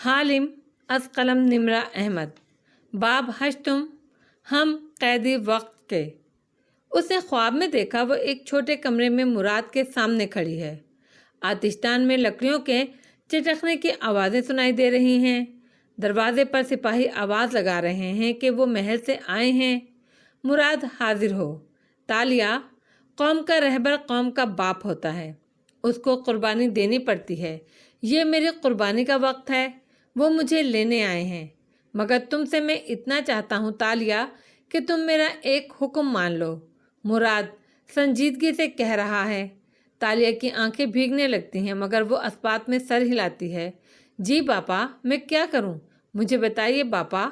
حالم از قلم نمرہ احمد باب ہشتم ہم قیدی وقت کے۔ اس نے خواب میں دیکھا وہ ایک چھوٹے کمرے میں مراد کے سامنے کھڑی ہے۔ آتشدان میں لکڑیوں کے چٹکنے کی آوازیں سنائی دے رہی ہیں۔ دروازے پر سپاہی آواز لگا رہے ہیں کہ وہ محل سے آئے ہیں، مراد حاضر ہو۔ تالیہ قوم کا رہبر قوم کا باپ ہوتا ہے، اس کو قربانی دینی پڑتی ہے۔ یہ میری قربانی کا وقت ہے، وہ مجھے لینے آئے ہیں، مگر تم سے میں اتنا چاہتا ہوں تالیہ کہ تم میرا ایک حکم مان لو، مراد سنجیدگی سے کہہ رہا ہے۔ تالیہ کی آنکھیں بھیگنے لگتی ہیں مگر وہ اسبات میں سر ہلاتی ہے۔ جی باپا، میں کیا کروں؟ مجھے بتائیے باپا۔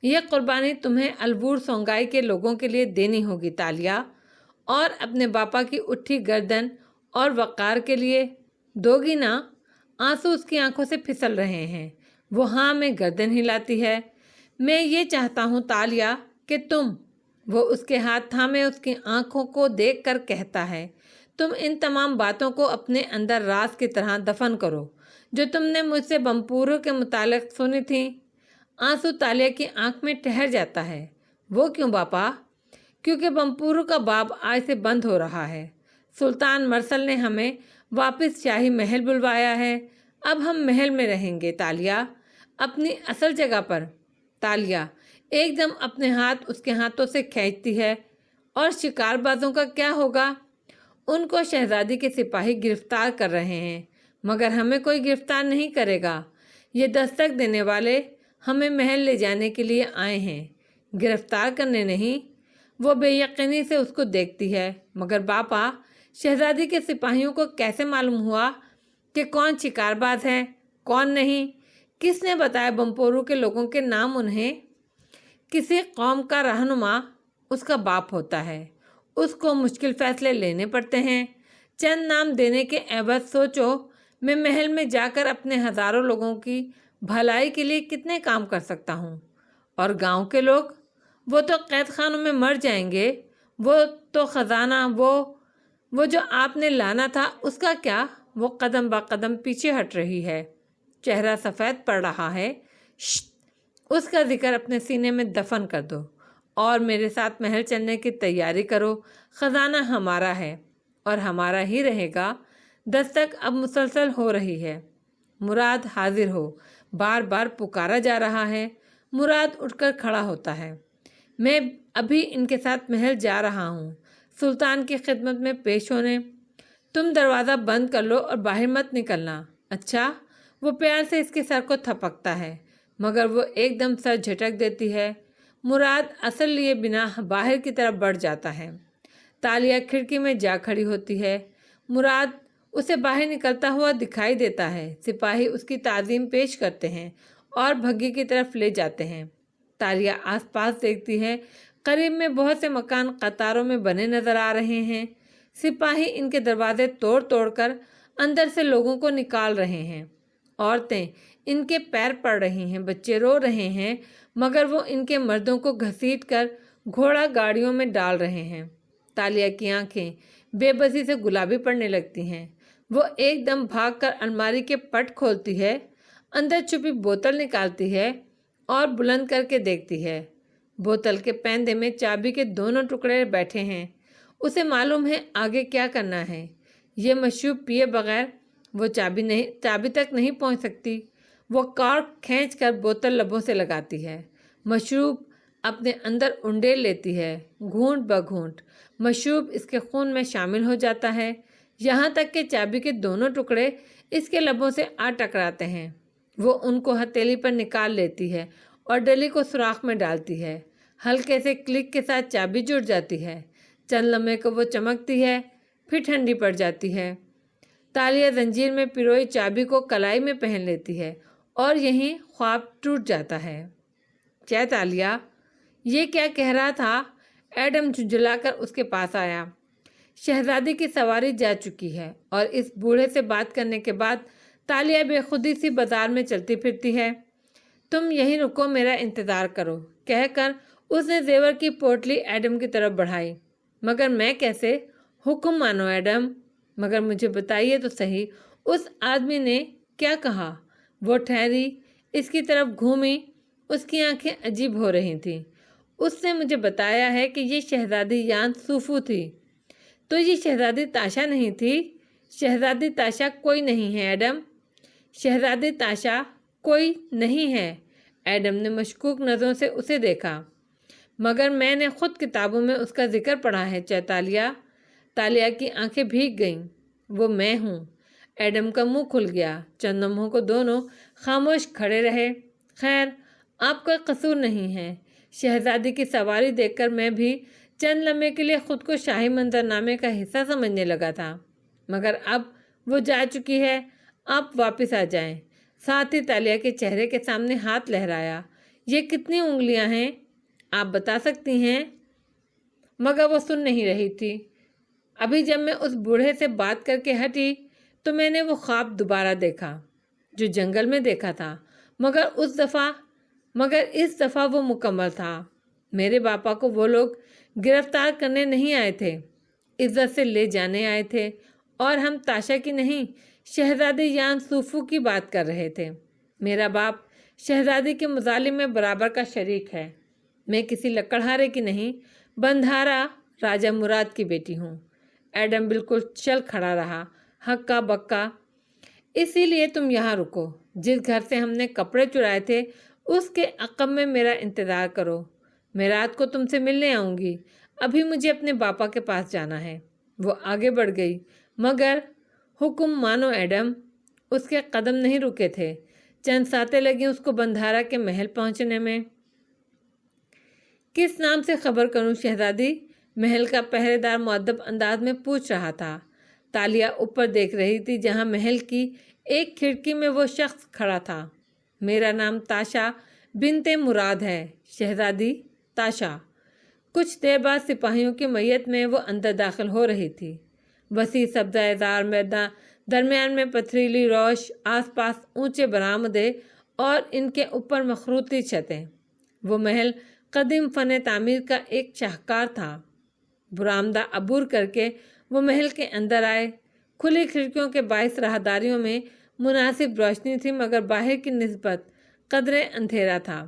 یہ قربانی تمہیں البور سونگائی کے لوگوں کے لیے دینی ہوگی تالیہ، اور اپنے باپا کی اٹھی گردن اور وقار کے لیے دو گی نا؟ آنسو اس کی آنکھوں سے پھسل رہے ہیں۔ وہ ہاں میں گردن ہلاتی ہے۔ میں یہ چاہتا ہوں تالیہ کہ تم، وہ اس کے ہاتھ تھامے اس کی آنکھوں کو دیکھ کر کہتا ہے، تم ان تمام باتوں کو اپنے اندر راز کی طرح دفن کرو جو تم نے مجھ سے بمپورو کے متعلق سنی تھیں۔ آنسو تالیہ کی آنکھ میں ٹھہر جاتا ہے۔ وہ کیوں باپا؟ کیونکہ بمپورو کا باب آج سے بند ہو رہا ہے۔ سلطان مرسل نے ہمیں واپس شاہی محل بلوایا ہے، اب ہم محل میں رہیں گے تالیہ، اپنی اصل جگہ پر۔ تالیہ ایک دم اپنے ہاتھ اس کے ہاتھوں سے کھینچتی ہے۔ اور شکار بازوں کا کیا ہوگا؟ ان کو شہزادی کے سپاہی گرفتار کر رہے ہیں، مگر ہمیں کوئی گرفتار نہیں کرے گا۔ یہ دستک دینے والے ہمیں محل لے جانے کے لیے آئے ہیں، گرفتار کرنے نہیں۔ وہ بے یقینی سے اس کو دیکھتی ہے۔ مگر باپا، شہزادی کے سپاہیوں کو کیسے معلوم ہوا کہ کون شکار باز ہے کون نہیں؟ کس نے بتایا بمپورو کے لوگوں کے نام انہیں؟ کسی قوم کا رہنما اس کا باپ ہوتا ہے، اس کو مشکل فیصلے لینے پڑتے ہیں۔ چند نام دینے کے عوض سوچو، میں محل میں جا کر اپنے ہزاروں لوگوں کی بھلائی کے لیے کتنے کام کر سکتا ہوں۔ اور گاؤں کے لوگ، وہ تو قید خانوں میں مر جائیں گے۔ وہ تو خزانہ، وہ جو آپ نے لانا تھا، اس کا کیا؟ وہ قدم با قدم پیچھے ہٹ رہی ہے، چہرہ سفید پڑ رہا ہے۔ شت! اس کا ذکر اپنے سینے میں دفن کر دو اور میرے ساتھ محل چلنے کی تیاری کرو۔ خزانہ ہمارا ہے اور ہمارا ہی رہے گا۔ دستک اب مسلسل ہو رہی ہے۔ مراد حاضر ہو، بار بار پکارا جا رہا ہے۔ مراد اٹھ کر کھڑا ہوتا ہے۔ میں ابھی ان کے ساتھ محل جا رہا ہوں، سلطان کی خدمت میں پیش ہونے۔ تم دروازہ بند کر لو اور باہر مت نکلنا، اچھا؟ وہ پیار سے اس کے سر کو تھپکتا ہے مگر وہ ایک دم سر جھٹک دیتی ہے۔ مراد اصل لیے بنا باہر کی طرف بڑھ جاتا ہے۔ تالیہ کھڑکی میں جا کھڑی ہوتی ہے۔ مراد اسے باہر نکلتا ہوا دکھائی دیتا ہے۔ سپاہی اس کی تعظیم پیش کرتے ہیں اور بھگی کی طرف لے جاتے ہیں۔ تالیہ آس پاس دیکھتی ہے۔ قریب میں بہت سے مکان قطاروں میں بنے نظر آ رہے ہیں۔ سپاہی ان کے دروازے توڑ توڑ کر اندر سے لوگوں کو نکال رہے ہیں۔ عورتیں ان کے پیر پڑ رہی ہیں، بچے رو رہے ہیں، مگر وہ ان کے مردوں کو گھسیٹ کر گھوڑا گاڑیوں میں ڈال رہے ہیں۔ تالیہ کی آنکھیں بے بسی سے گلابی پڑنے لگتی ہیں۔ وہ ایک دم بھاگ کر الماری کے پٹ کھولتی ہے، اندر چھپی بوتل نکالتی ہے اور بلند کر کے دیکھتی ہے۔ بوتل کے پیندے میں چابی کے دونوں ٹکڑے بیٹھے ہیں۔ اسے معلوم ہے آگے کیا کرنا ہے۔ یہ مشروب پیے بغیر وہ چابی تک نہیں پہنچ سکتی۔ وہ کارک کھینچ کر بوتل لبوں سے لگاتی ہے، مشروب اپنے اندر انڈیل لیتی ہے۔ گھونٹ بگھونٹ مشروب اس کے خون میں شامل ہو جاتا ہے، یہاں تک کہ چابی کے دونوں ٹکڑے اس کے لبوں سے آ ٹکراتے ہیں۔ وہ ان کو ہتھیلی پر نکال لیتی ہے اور ڈلی کو سوراخ میں ڈالتی ہے۔ ہلکے سے کلک کے ساتھ چابی جڑ جاتی ہے۔ چند لمحے کو وہ چمکتی ہے، پھر ٹھنڈی پڑ جاتی ہے۔ تالیہ زنجیر میں پروئی چابی کو کلائی میں پہن لیتی ہے اور یہیں خواب ٹوٹ جاتا ہے۔ کیا تالیہ؟ یہ کیا کہہ رہا تھا؟ ایڈم جھنجھلا کر اس کے پاس آیا۔ شہزادی کی سواری جا چکی ہے اور اس بوڑھے سے بات کرنے کے بعد تالیہ بے خودی سی بازار میں چلتی پھرتی ہے۔ تم یہیں رکو، میرا انتظار کرو، کہہ کر اس نے زیور کی پوٹلی ایڈم کی طرف بڑھائی۔ مگر میں کیسے؟ حکم مانو ایڈم۔ مگر مجھے بتائیے تو صحیح، اس آدمی نے کیا کہا؟ وہ ٹھہری، اس کی طرف گھومی، اس کی آنکھیں عجیب ہو رہی تھیں۔ اس نے مجھے بتایا ہے کہ یہ شہزادی یان سوفو تھی۔ تو یہ شہزادی تاشا نہیں تھی؟ شہزادی تاشا کوئی نہیں ہے ایڈم، شہزادی تاشا کوئی نہیں ہے۔ ایڈم نے مشکوک نظروں سے اسے دیکھا۔ مگر میں نے خود کتابوں میں اس کا ذکر پڑھا ہے تالیہ۔ تالیہ کی آنکھیں بھیگ گئیں۔ وہ میں ہوں۔ ایڈم کا منہ کھل گیا۔ چند لمحوں کو دونوں خاموش کھڑے رہے۔ خیر، آپ کا قصور نہیں ہے۔ شہزادی کی سواری دیکھ کر میں بھی چند لمحے کے لیے خود کو شاہی منظرنامے کا حصہ سمجھنے لگا تھا، مگر اب وہ جا چکی ہے۔ آپ واپس آ جائیں۔ ساتھ ہی تالیہ کے چہرے کے سامنے ہاتھ لہرایا۔ یہ کتنی انگلیاں ہیں؟ آپ بتا سکتی ہیں؟ مگر وہ سن نہیں رہی تھی۔ ابھی جب میں اس بوڑھے سے بات کر کے ہٹی تو میں نے وہ خواب دوبارہ دیکھا جو جنگل میں دیکھا تھا، مگر اس دفعہ وہ مکمل تھا۔ میرے باپا کو وہ لوگ گرفتار کرنے نہیں آئے تھے، عزت سے لے جانے آئے تھے، اور ہم تاشا کی نہیں، شہزادی یان سوفو کی بات کر رہے تھے۔ میرا باپ شہزادی کے مظالم میں برابر کا شریک ہے۔ میں کسی لکڑہارے کی نہیں، بندھارا راجہ مراد کی بیٹی ہوں۔ ایڈم بالکل چل کھڑا رہا، ہکا بکا۔ اسی لیے تم یہاں رکو۔ جس گھر سے ہم نے کپڑے چرائے تھے اس کے عقب میں میرا انتظار کرو۔ میں رات کو تم سے ملنے آؤں گی۔ ابھی مجھے اپنے باپا کے پاس جانا ہے۔ وہ آگے بڑھ گئی۔ مگر حکم مانو ایڈم۔ اس کے قدم نہیں رکے تھے۔ چند ساتیں لگیں اس کو بندھارا کے محل پہنچنے میں۔ کس نام سے خبر کروں شہزادی؟ محل کا پہرے دار مؤدب انداز میں پوچھ رہا تھا۔ تالیہ اوپر دیکھ رہی تھی جہاں محل کی ایک کھڑکی میں وہ شخص کھڑا تھا۔ میرا نام تاشا بنت مراد ہے، شہزادی تاشا۔ کچھ دیر بعد سپاہیوں کی میت میں وہ اندر داخل ہو رہی تھی۔ وسیع سبزہ زار میدان، درمیان میں پتھریلی روش، آس پاس اونچے برآمدے اور ان کے اوپر مخروطی چھتیں۔ وہ محل قدیم فن تعمیر کا ایک شاہکار تھا۔ برآمدہ عبور کر کے وہ محل کے اندر آئے۔ کھلی کھڑکیوں کے باعث راہداریوں میں مناسب روشنی تھی، مگر باہر کی نسبت قدرے اندھیرا تھا۔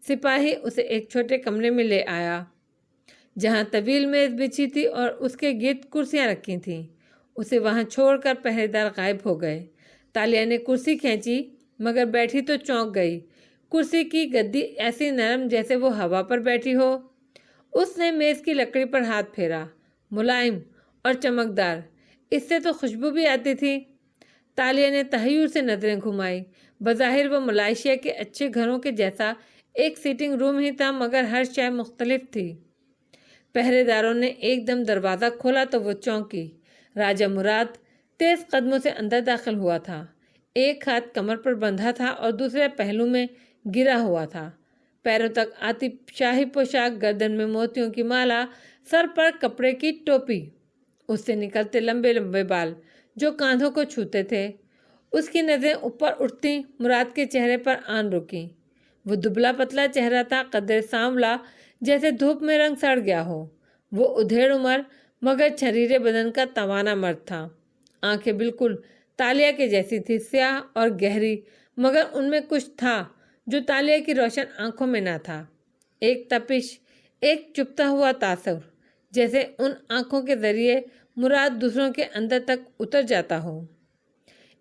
سپاہی اسے ایک چھوٹے کمرے میں لے آیا جہاں طویل میز بچھی تھی اور اس کے گرد کرسیاں رکھی تھیں۔ اسے وہاں چھوڑ کر پہرے دار غائب ہو گئے۔ تالیہ نے کرسی کھینچی، مگر بیٹھی تو چونک گئی۔ کرسی کی گدی ایسی نرم جیسے وہ ہوا پر بیٹھی ہو۔ اس نے میز کی لکڑی پر ہاتھ پھیرا، ملائم اور چمکدار، اس سے تو خوشبو بھی آتی تھی۔ تالیہ نے تحیر سے نظریں گھمائی۔ بظاہر وہ ملائیشیا کے اچھے گھروں کے جیسا ایک سیٹنگ روم ہی تھا، مگر ہر شے مختلف تھی۔ پہرے داروں نے ایک دم دروازہ کھولا تو وہ چونکی۔ راجہ مراد تیز قدموں سے اندر داخل ہوا تھا۔ ایک ہاتھ کمر پر بندھا تھا اور دوسرے پہلو میں گرا ہوا تھا۔ پیروں تک آتی شاہی پوشاک، گردن میں موتیوں کی مالا، سر پر کپڑے کی ٹوپی، اس سے نکلتے لمبے لمبے بال جو کاندھوں کو چھوتے تھے۔ اس کی نظریں اوپر اٹھتی مراد کے چہرے پر آن رکیں۔ وہ دبلا پتلا چہرہ تھا، قدرے سانولا، جیسے دھوپ میں رنگ سڑ گیا ہو۔ وہ ادھیڑ عمر مگر چھریرے بدن کا توانا مرد تھا۔ آنکھیں بالکل تالیہ کے جیسی تھی، سیاہ اور گہری، مگر ان میں کچھ تھا جو تالیہ کی روشن آنکھوں میں نہ تھا۔ ایک تپش، ایک چپتا ہوا تاثر، جیسے ان آنکھوں کے ذریعے مراد دوسروں کے اندر تک اتر جاتا ہو۔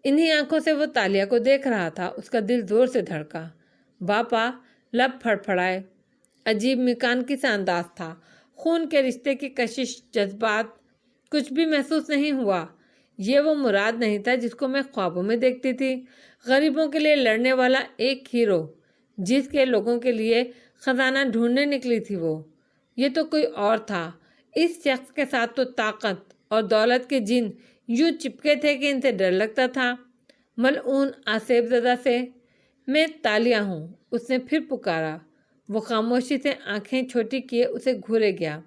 انہی آنکھوں سے وہ تالیہ کو دیکھ رہا تھا۔ اس کا دل زور سے دھڑکا۔ باپا لب پھڑپھڑائے۔ عجیب میکانکی سا انداز تھا۔ خون کے رشتے کی کشش، جذبات، کچھ بھی محسوس نہیں ہوا۔ یہ وہ مراد نہیں تھا جس کو میں خوابوں میں دیکھتی تھی، غریبوں کے لیے لڑنے والا ایک ہیرو جس کے لوگوں کے لیے خزانہ ڈھونڈنے نکلی تھی وہ۔ یہ تو کوئی اور تھا۔ اس شخص کے ساتھ تو طاقت اور دولت کے جن یوں چپکے تھے کہ ان سے ڈر لگتا تھا۔ ملعون آصف زدہ سے، میں تالیہ ہوں، اس نے پھر پکارا۔ وہ خاموشی سے آنکھیں چھوٹی کیے اسے گھورے گیا۔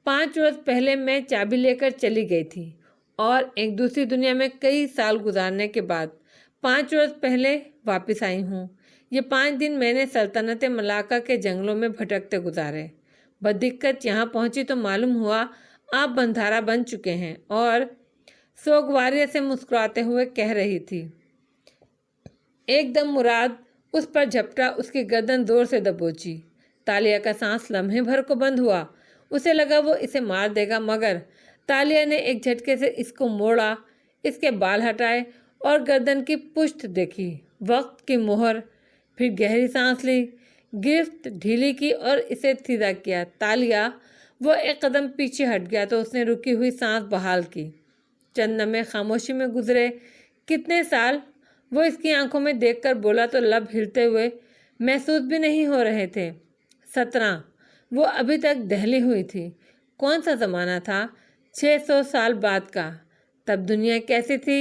5 روز پہلے میں چابی لے کر چلی گئی تھی اور ایک دوسری دنیا میں کئی سال گزارنے کے بعد 5 روز پہلے واپس آئی ہوں۔ یہ 5 دن میں نے سلطنت ملاکا کے جنگلوں میں بھٹکتے گزارے۔ بدقت یہاں پہنچی تو معلوم ہوا آپ بندھارا بن چکے ہیں، اور سوگواریہ سے مسکراتے ہوئے کہہ رہی تھی، ایک دم مراد اس پر جھپٹا، اس کی گردن زور سے دبوچی۔ تالیہ کا سانس لمحے بھر کو بند ہوا۔ اسے لگا وہ اسے مار دے گا، مگر تالیہ نے ایک جھٹکے سے اس کو موڑا، اس کے بال ہٹائے اور گردن کی پشت دیکھی۔ وقت کی مہر۔ پھر گہری سانس لی، گرفت ڈھیلی کی اور اسے سیدھا کیا۔ تالیہ، وہ ایک قدم پیچھے ہٹ گیا تو اس نے رکی ہوئی سانس بحال کی۔ چند لمحے خاموشی میں گزرے۔ کتنے سال؟ وہ اس کی آنکھوں میں دیکھ کر بولا تو لب ہلتے ہوئے محسوس بھی نہیں ہو رہے تھے۔ 17۔ وہ ابھی تک دہلی ہوئی تھی۔ کون سا زمانہ تھا؟ 600 سال بعد کا۔ تب دنیا کیسی تھی؟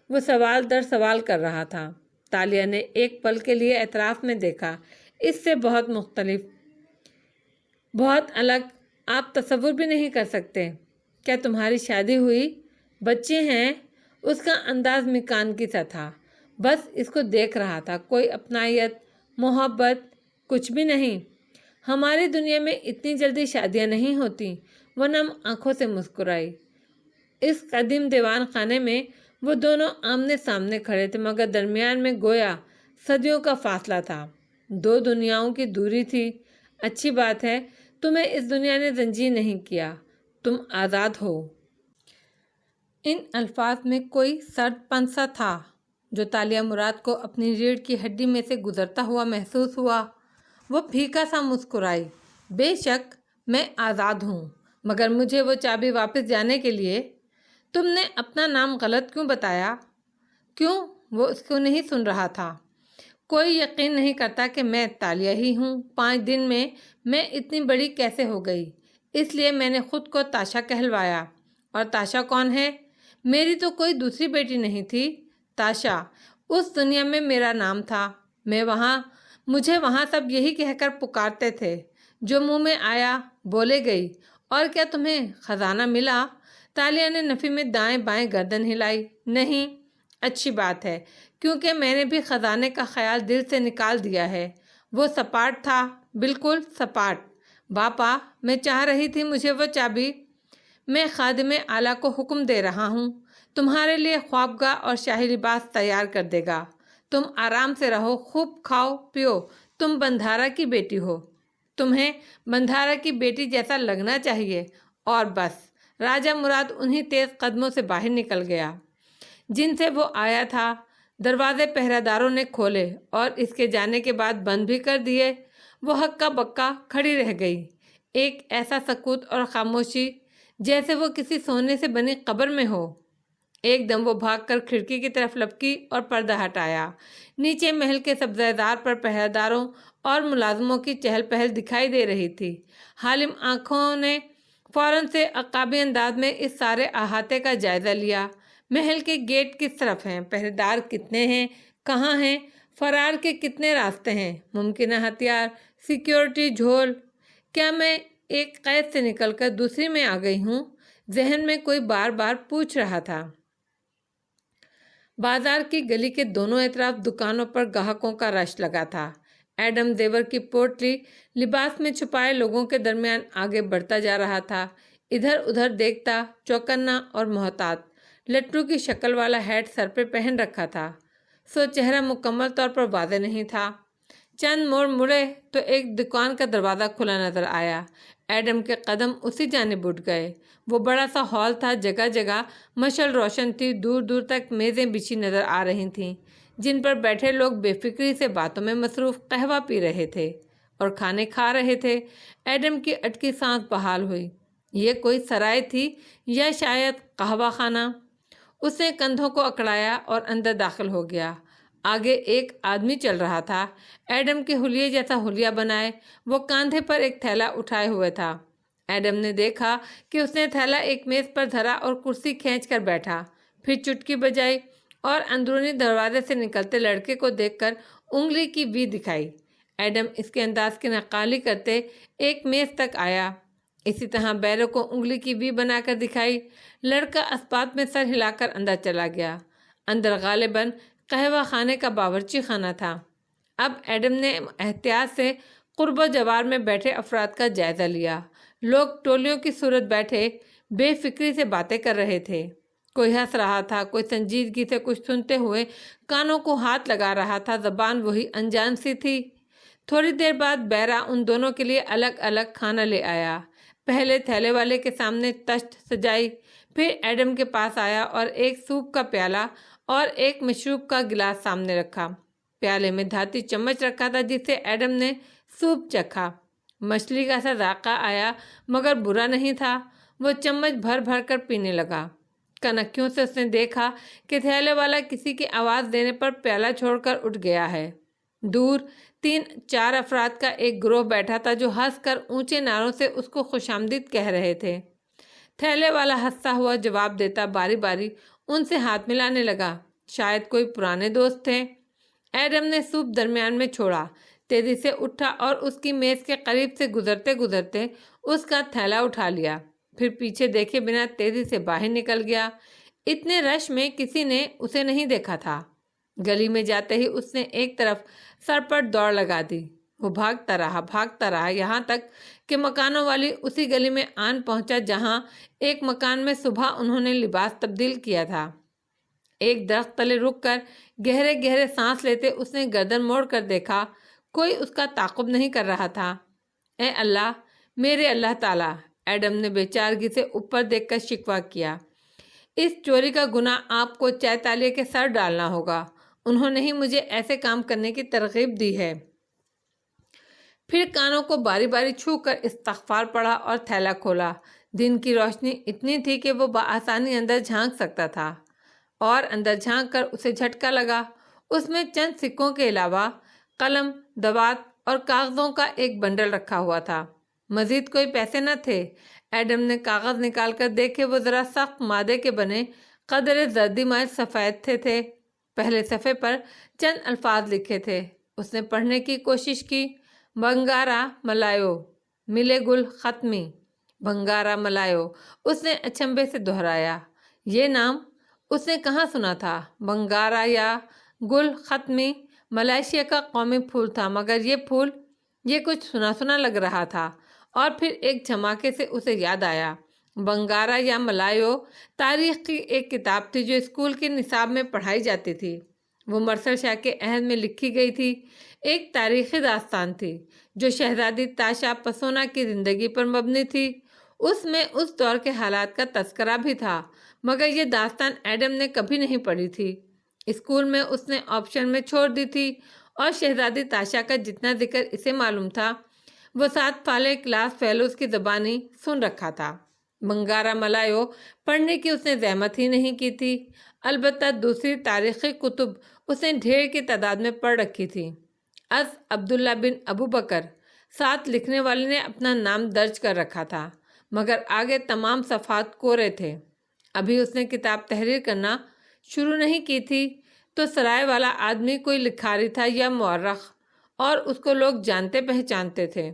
وہ سوال در سوال کر رہا تھا۔ تالیہ نے ایک پل کے لیے اطراف میں دیکھا۔ اس سے بہت مختلف، بہت الگ، آپ تصور بھی نہیں کر سکتے۔ کیا تمہاری شادی ہوئی؟ بچے ہیں؟ اس کا انداز مکان کی سا تھا۔ بس اس کو دیکھ رہا تھا، کوئی اپنائیت، محبت، کچھ بھی نہیں۔ ہماری دنیا میں اتنی جلدی شادیاں نہیں ہوتی۔ وہ نم آنکھوں سے مسکرائی۔ اس قدیم دیوان خانے میں وہ دونوں آمنے سامنے کھڑے تھے، مگر درمیان میں گویا صدیوں کا فاصلہ تھا۔ دو دنیاؤں کی دوری تھی۔ اچھی بات ہے، تمہیں اس دنیا نے زنجیر نہیں کیا، تم آزاد ہو۔ ان الفاظ میں کوئی سرد پن سا تھا جو تالیہ مراد کو اپنی ریڑھ کی ہڈی میں سے گزرتا ہوا محسوس ہوا۔ وہ پھیکا سا مسکرائی۔ بے شک میں آزاد ہوں، مگر مجھے وہ چابی واپس جانے کے لیے۔ تم نے اپنا نام غلط کیوں بتایا؟ کیوں؟ وہ اس کو نہیں سن رہا تھا۔ کوئی یقین نہیں کرتا کہ میں تالیہ ہی ہوں۔ 5 دن میں اتنی بڑی کیسے ہو گئی؟ اس لیے میں نے خود کو تاشا کہلوایا۔ اور تاشا کون ہے؟ میری تو کوئی دوسری بیٹی نہیں تھی۔ تاشا اس دنیا میں میرا نام تھا۔ مجھے وہاں سب یہی کہہ کر پکارتے تھے، جو منہ میں آیا بولے گئی۔ اور کیا تمہیں خزانہ ملا؟ تالیہ نے نفی میں دائیں بائیں گردن ہلائی۔ نہیں۔ اچھی بات ہے، کیونکہ میں نے بھی خزانے کا خیال دل سے نکال دیا ہے۔ وہ سپاٹ تھا، بالکل سپاٹ۔ باپا، میں چاہ رہی تھی مجھے وہ چابی۔ میں خادم اعلیٰ کو حکم دے رہا ہوں، تمہارے لیے خوابگاہ اور شاہی لباس تیار کر دے گا۔ تم آرام سے رہو، خوب کھاؤ پیو۔ تم بندھارا کی بیٹی ہو، تمہیں بندھارا کی بیٹی جیسا لگنا چاہیے۔ اور بس۔ راجہ مراد انہی تیز قدموں سے باہر نکل گیا جن سے وہ آیا تھا۔ دروازے پہرہ داروں نے کھولے اور اس کے جانے کے بعد بند بھی کر دیے۔ وہ ہکا بکا کھڑی رہ گئی۔ ایک ایسا سکوت اور خاموشی جیسے وہ کسی سونے سے بنی قبر میں ہو۔ ایک دم وہ بھاگ کر کھڑکی کی طرف لپکی اور پردہ ہٹایا۔ نیچے محل کے سبزہ زار پر پہرہ داروں اور ملازموں کی چہل پہل دکھائی دے رہی تھی۔ حالم آنکھوں نے فوراً سے عقابی انداز میں اس سارے احاطے کا جائزہ لیا۔ محل کے گیٹ کس طرف ہیں؟ پہرے دار کتنے ہیں؟ کہاں ہیں؟ فرار کے کتنے راستے ہیں؟ ممکنہ ہتھیار، سیکیورٹی جھول۔ کیا میں ایک قید سے نکل کر دوسری میں آ گئی ہوں؟ ذہن میں کوئی بار بار پوچھ رہا تھا۔ بازار کی گلی کے دونوں اطراف دکانوں پر گاہکوں کا رش لگا تھا۔ ایڈم زیور کی پوٹلی لباس میں چھپائے لوگوں کے درمیان آگے بڑھتا جا رہا تھا، ادھر ادھر دیکھتا، چوکنا اور محتاط۔ لٹو کی شکل والا ہیٹ سر پہ پہن رکھا تھا، سو چہرہ مکمل طور پر واضح نہیں تھا۔ چند موڑ مڑے تو ایک دکان کا دروازہ کھلا نظر آیا۔ ایڈم کے قدم اسی جانب اٹھ گئے۔ وہ بڑا سا ہال تھا، جگہ جگہ مشعل روشن تھی، دور دور تک میزیں بچھی نظر آ رہی تھیں جن پر بیٹھے لوگ بے فکری سے باتوں میں مصروف قہوہ پی رہے تھے اور کھانے کھا رہے تھے۔ ایڈم کی اٹکی سانس بحال ہوئی۔ یہ کوئی سرائے تھی یا شاید قہوہ خانہ؟ اس نے کندھوں کو اکڑایا اور اندر داخل ہو گیا۔ آگے ایک آدمی چل رہا تھا، ایڈم کے حلیے جیسا حلیہ بنائے۔ وہ کاندھے پر ایک تھیلا اٹھائے ہوئے تھا۔ ایڈم نے دیکھا کہ اس نے تھیلا ایک میز پر دھرا اور کرسی کھینچ کر بیٹھا، پھر چٹکی بجائی اور اندرونی دروازے سے نکلتے لڑکے کو دیکھ کر انگلی کی وی دکھائی۔ ایڈم اس کے انداز کی نقالی کرتے ایک میز تک آیا، اسی طرح بیروں کو انگلی کی وی بنا کر دکھائی۔ لڑکا اسبات میں سر ہلا کر اندر چلا گیا۔ اندر غالباً قہوہ خانے کا باورچی خانہ تھا۔ اب ایڈم نے احتیاط سے قرب و جوار میں بیٹھے افراد کا جائزہ لیا۔ لوگ ٹولیوں کی صورت بیٹھے بے فکری سے باتیں کر رہے تھے۔ کوئی ہنس رہا تھا، کوئی سنجیدگی سے کچھ سنتے ہوئے کانوں کو ہاتھ لگا رہا تھا۔ زبان وہی انجان سی تھی۔ تھوڑی دیر بعد بیرا ان دونوں کے لیے الگ الگ کھانا لے آیا۔ پہلے تھیلے والے کے سامنے تشت سجائی، پھر ایڈم کے پاس آیا اور ایک سوپ کا پیالہ اور ایک مشروب کا گلاس سامنے رکھا۔ پیالے میں دھاتی چمچ رکھا تھا جس سے ایڈم نے سوپ چکھا۔ مچھلی کا سا ذائقہ آیا مگر برا نہیں تھا۔ وہ چمچ بھر بھر کر پینے لگا۔ کنکھیوں سے اس نے دیکھا کہ تھیلے والا کسی کی آواز دینے پر پیالہ چھوڑ کر اٹھ گیا ہے۔ دور 3-4 افراد کا ایک گروہ بیٹھا تھا جو ہنس کر اونچے نعروں سے اس کو خوش آمدید کہہ رہے تھے۔ تھیلے والا ہنستا ہوا جواب دیتا باری باری ان سے ہاتھ ملانے لگا۔ شاید کوئی پرانے دوست تھے۔ ایڈم نے سوپ درمیان میں چھوڑا، تیزی سے اٹھا اور اس کی میز کے قریب سے گزرتے گزرتے اس کا تھیلا اٹھا لیا، پھر پیچھے دیکھے بنا تیزی سے باہر نکل گیا۔ اتنے رش میں کسی نے اسے نہیں دیکھا تھا۔ گلی میں جاتے ہی اس نے ایک طرف سر پر دوڑ لگا دی۔ وہ بھاگتا رہا یہاں تک کہ مکانوں والی اسی گلی میں آن پہنچا جہاں ایک مکان میں صبح انہوں نے لباس تبدیل کیا تھا۔ ایک درخت تلے رک کر گہرے گہرے سانس لیتے اس نے گردن موڑ کر دیکھا، کوئی اس کا تعاقب نہیں کر رہا تھا۔ اے اللہ، میرے اللہ تعالیٰ، ایڈم نے بے چارگی سے اوپر دیکھ کر شکوہ کیا، اس چوری کا گناہ آپ کو چائے تالیے کے سر ڈالنا ہوگا۔ انہوں نے ہی مجھے ایسے کام کرنے کی ترغیب دی ہے۔ پھر کانوں کو باری باری چھو کر استغفار پڑھا اور تھیلا کھولا۔ دن کی روشنی اتنی تھی کہ وہ بآسانی اندر جھانک سکتا تھا، اور اندر جھانک کر اسے جھٹکا لگا۔ اس میں چند سکوں کے علاوہ قلم، دوات اور کاغذوں کا ایک بنڈل رکھا ہوا تھا۔ مزید کوئی پیسے نہ تھے۔ ایڈم نے کاغذ نکال کر دیکھے، وہ ذرا سخت مادے کے بنے قدرے زردی مائل سفید تھے۔ پہلے صفحے پر چند الفاظ لکھے تھے۔ اس نے پڑھنے کی کوشش کی، بنگارا ملایو ملے گل ختمی۔ بنگارا ملایو، اس نے اچنبھے سے دہرایا۔ یہ نام اس نے کہاں سنا تھا؟ بنگارا یا گل ختمی ملائیشیا کا قومی پھول تھا، مگر یہ پھول، یہ کچھ سنا سنا لگ رہا تھا۔ اور پھر ایک جھماکے سے اسے یاد آیا، بنگارا یا ملایو تاریخ کی ایک کتاب تھی جو اسکول کے نصاب میں پڑھائی جاتی تھی۔ وہ مرسل شاہ کے عہد میں لکھی گئی تھی، ایک تاریخی داستان تھی جو شہزادی تاشا پسونا کی زندگی پر مبنی تھی۔ اس میں اس دور کے حالات کا تذکرہ بھی تھا، مگر یہ داستان ایڈم نے کبھی نہیں پڑھی تھی۔ اسکول میں اس نے آپشن میں چھوڑ دی تھی، اور شہزادی تاشا کا جتنا ذکر اسے معلوم تھا وہ 7 فالے کلاس فیلوز کی زبانی سن رکھا تھا۔ بنگارا ملایو پڑھنے کی اس نے زحمت ہی نہیں کی تھی۔ البتہ دوسری تاریخی کتب اس نے ڈھیر کی تعداد میں پڑھ رکھی تھی۔ از عبداللہ بن ابو بکر، ساتھ لکھنے والے نے اپنا نام درج کر رکھا تھا، مگر آگے تمام صفحات کورے تھے۔ ابھی اس نے کتاب تحریر کرنا شروع نہیں کی تھی تو سرائے والا آدمی کوئی لکھاری تھا یا مورخ، اور اس کو لوگ جانتے پہچانتے تھے۔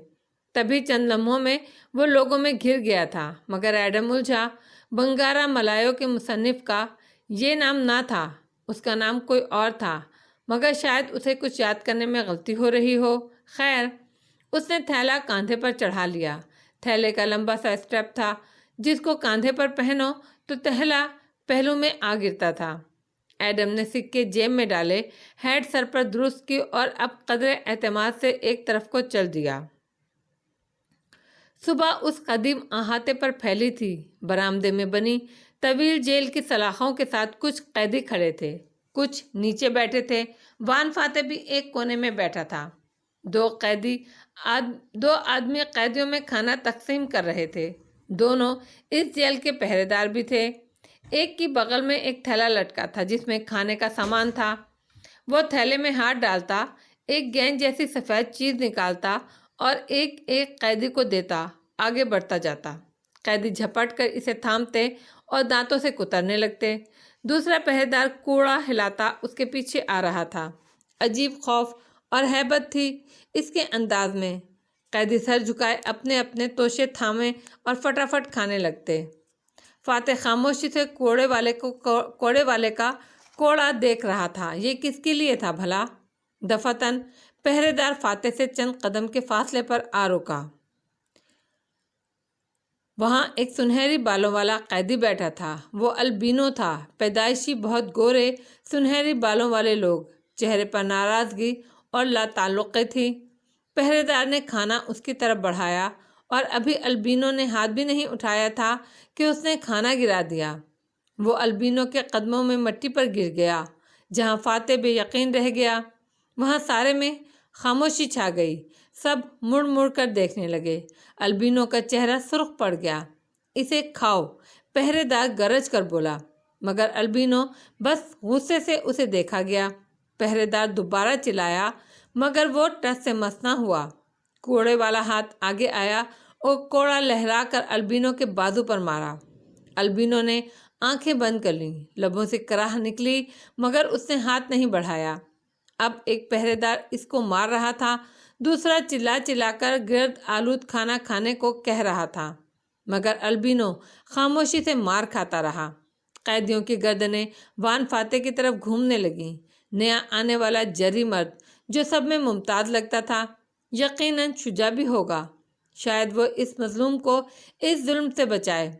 تبھی چند لمحوں میں وہ لوگوں میں گھر گیا تھا، مگر ایڈم الجھا۔ بنگارا ملایو کے مصنف کا یہ نام نہ تھا، اس کا نام کوئی اور تھا، مگر شاید اسے کچھ یاد کرنے میں غلطی ہو رہی ہو۔ خیر، اس نے تھیلا کاندھے پر چڑھا لیا۔ تھیلے کا لمبا سا اسٹریپ تھا جس کو کاندھے پر پہنو تو تھیلا پہلو میں آ گرتا تھا۔ ایڈم نے سکے جیب میں ڈالے، ہیڈ سر پر درست کی اور اب قدرے اعتماد سے ایک طرف کو چل دیا۔ صبح اس قدیم احاطے پر پھیلی تھی۔ برآمدے میں بنی طویل جیل کی سلاخوں کے ساتھ کچھ قیدی کھڑے تھے، کچھ نیچے بیٹھے تھے۔ وان فاتح بھی ایک کونے میں بیٹھا تھا۔ دو آدمی قیدیوں میں کھانا تقسیم کر رہے تھے۔ دونوں اس جیل کے پہرے دار بھی تھے۔ ایک کی بغل میں ایک تھیلا لٹکا تھا جس میں کھانے کا سامان تھا۔ وہ تھیلے میں ہاتھ ڈالتا، ایک گیند جیسی سفید چیز نکالتا اور ایک ایک قیدی کو دیتا، آگے بڑھتا جاتا۔ قیدی جھپٹ کر اسے تھامتے اور دانتوں سے کترنے لگتے۔ دوسرا پہرے دار کوڑا ہلاتا اس کے پیچھے آ رہا تھا۔ عجیب خوف اور ہیبت تھی اس کے انداز میں۔ قیدی سر جھکائے اپنے اپنے توشے تھامے اور فٹافٹ کھانے لگتے۔ فاتح خاموشی سے کوڑے والے کا کوڑا دیکھ رہا تھا۔ یہ کس کے لیے تھا بھلا؟ دفعتاً پہرے دار فاتح سے چند قدم کے فاصلے پر آ رکا۔ وہاں ایک سنہری بالوں والا قیدی بیٹھا تھا۔ وہ البینو تھا، پیدائشی بہت گورے سنہری بالوں والے لوگ، چہرے پر ناراضگی اور لا تعلقی تھی۔ پہرے دار نے کھانا اس کی طرف بڑھایا اور ابھی البینو نے ہاتھ بھی نہیں اٹھایا تھا کہ اس نے کھانا گرا دیا۔ وہ البینو کے قدموں میں مٹی پر گر گیا۔ جہاں فاتح بے یقین رہ گیا وہاں سارے میں خاموشی چھا گئی۔ سب مڑ مڑ کر دیکھنے لگے۔ البینو کا چہرہ سرخ پڑ گیا۔ اسے کھاؤ، پہرے دار گرج کر بولا، مگر البینو بس غصے سے اسے دیکھا گیا۔ پہرے دار دوبارہ چلایا مگر وہ ٹس سے مس نہ ہوا۔ کوڑے والا ہاتھ آگے آیا اور کوڑا لہرا کر البینو کے بازو پر مارا۔ البینو نے آنکھیں بند کر لیں، لبوں سے کراہ نکلی مگر اس نے ہاتھ نہیں بڑھایا۔ اب ایک پہرے دار اس کو مار رہا تھا، دوسرا چلا چلا کر گرد آلود کھانا کھانے کو کہہ رہا تھا، مگر البینو خاموشی سے مار کھاتا رہا۔ قیدیوں کی گردنیں وان فاتح کی طرف گھومنے لگیں۔ نیا آنے والا جری مرد جو سب میں ممتاز لگتا تھا، یقیناً شجاع بھی ہوگا۔ شاید وہ اس مظلوم کو اس ظلم سے بچائے۔